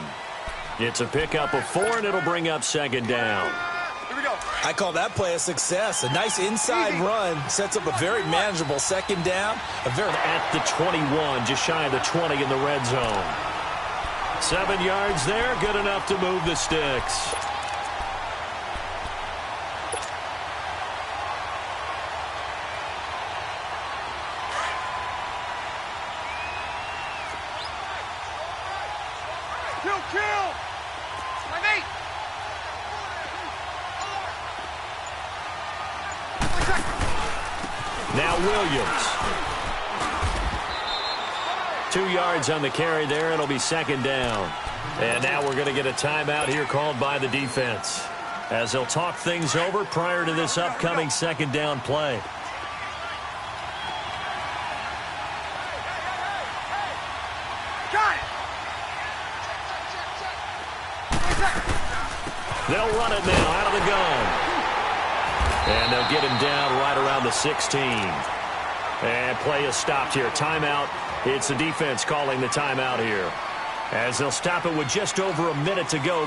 It's a pickup of 4, and it'll bring up 2nd down. Here we go. I call that play a success. A nice inside run sets up a very manageable 2nd down. At the 21, just shy of the 20 in the red zone. 7 yards there, good enough to move the sticks. Kill. My mate. Now Williams. 2 yards on the carry there. It'll be 2nd down. And now we're going to get a timeout here called by the defense, as they'll talk things over prior to this upcoming 2nd down play. They'll run it now out of the gun. And they'll get him down right around the 16. And play is stopped here. Timeout. It's the defense calling the timeout here, as they'll stop it with just over a minute to go.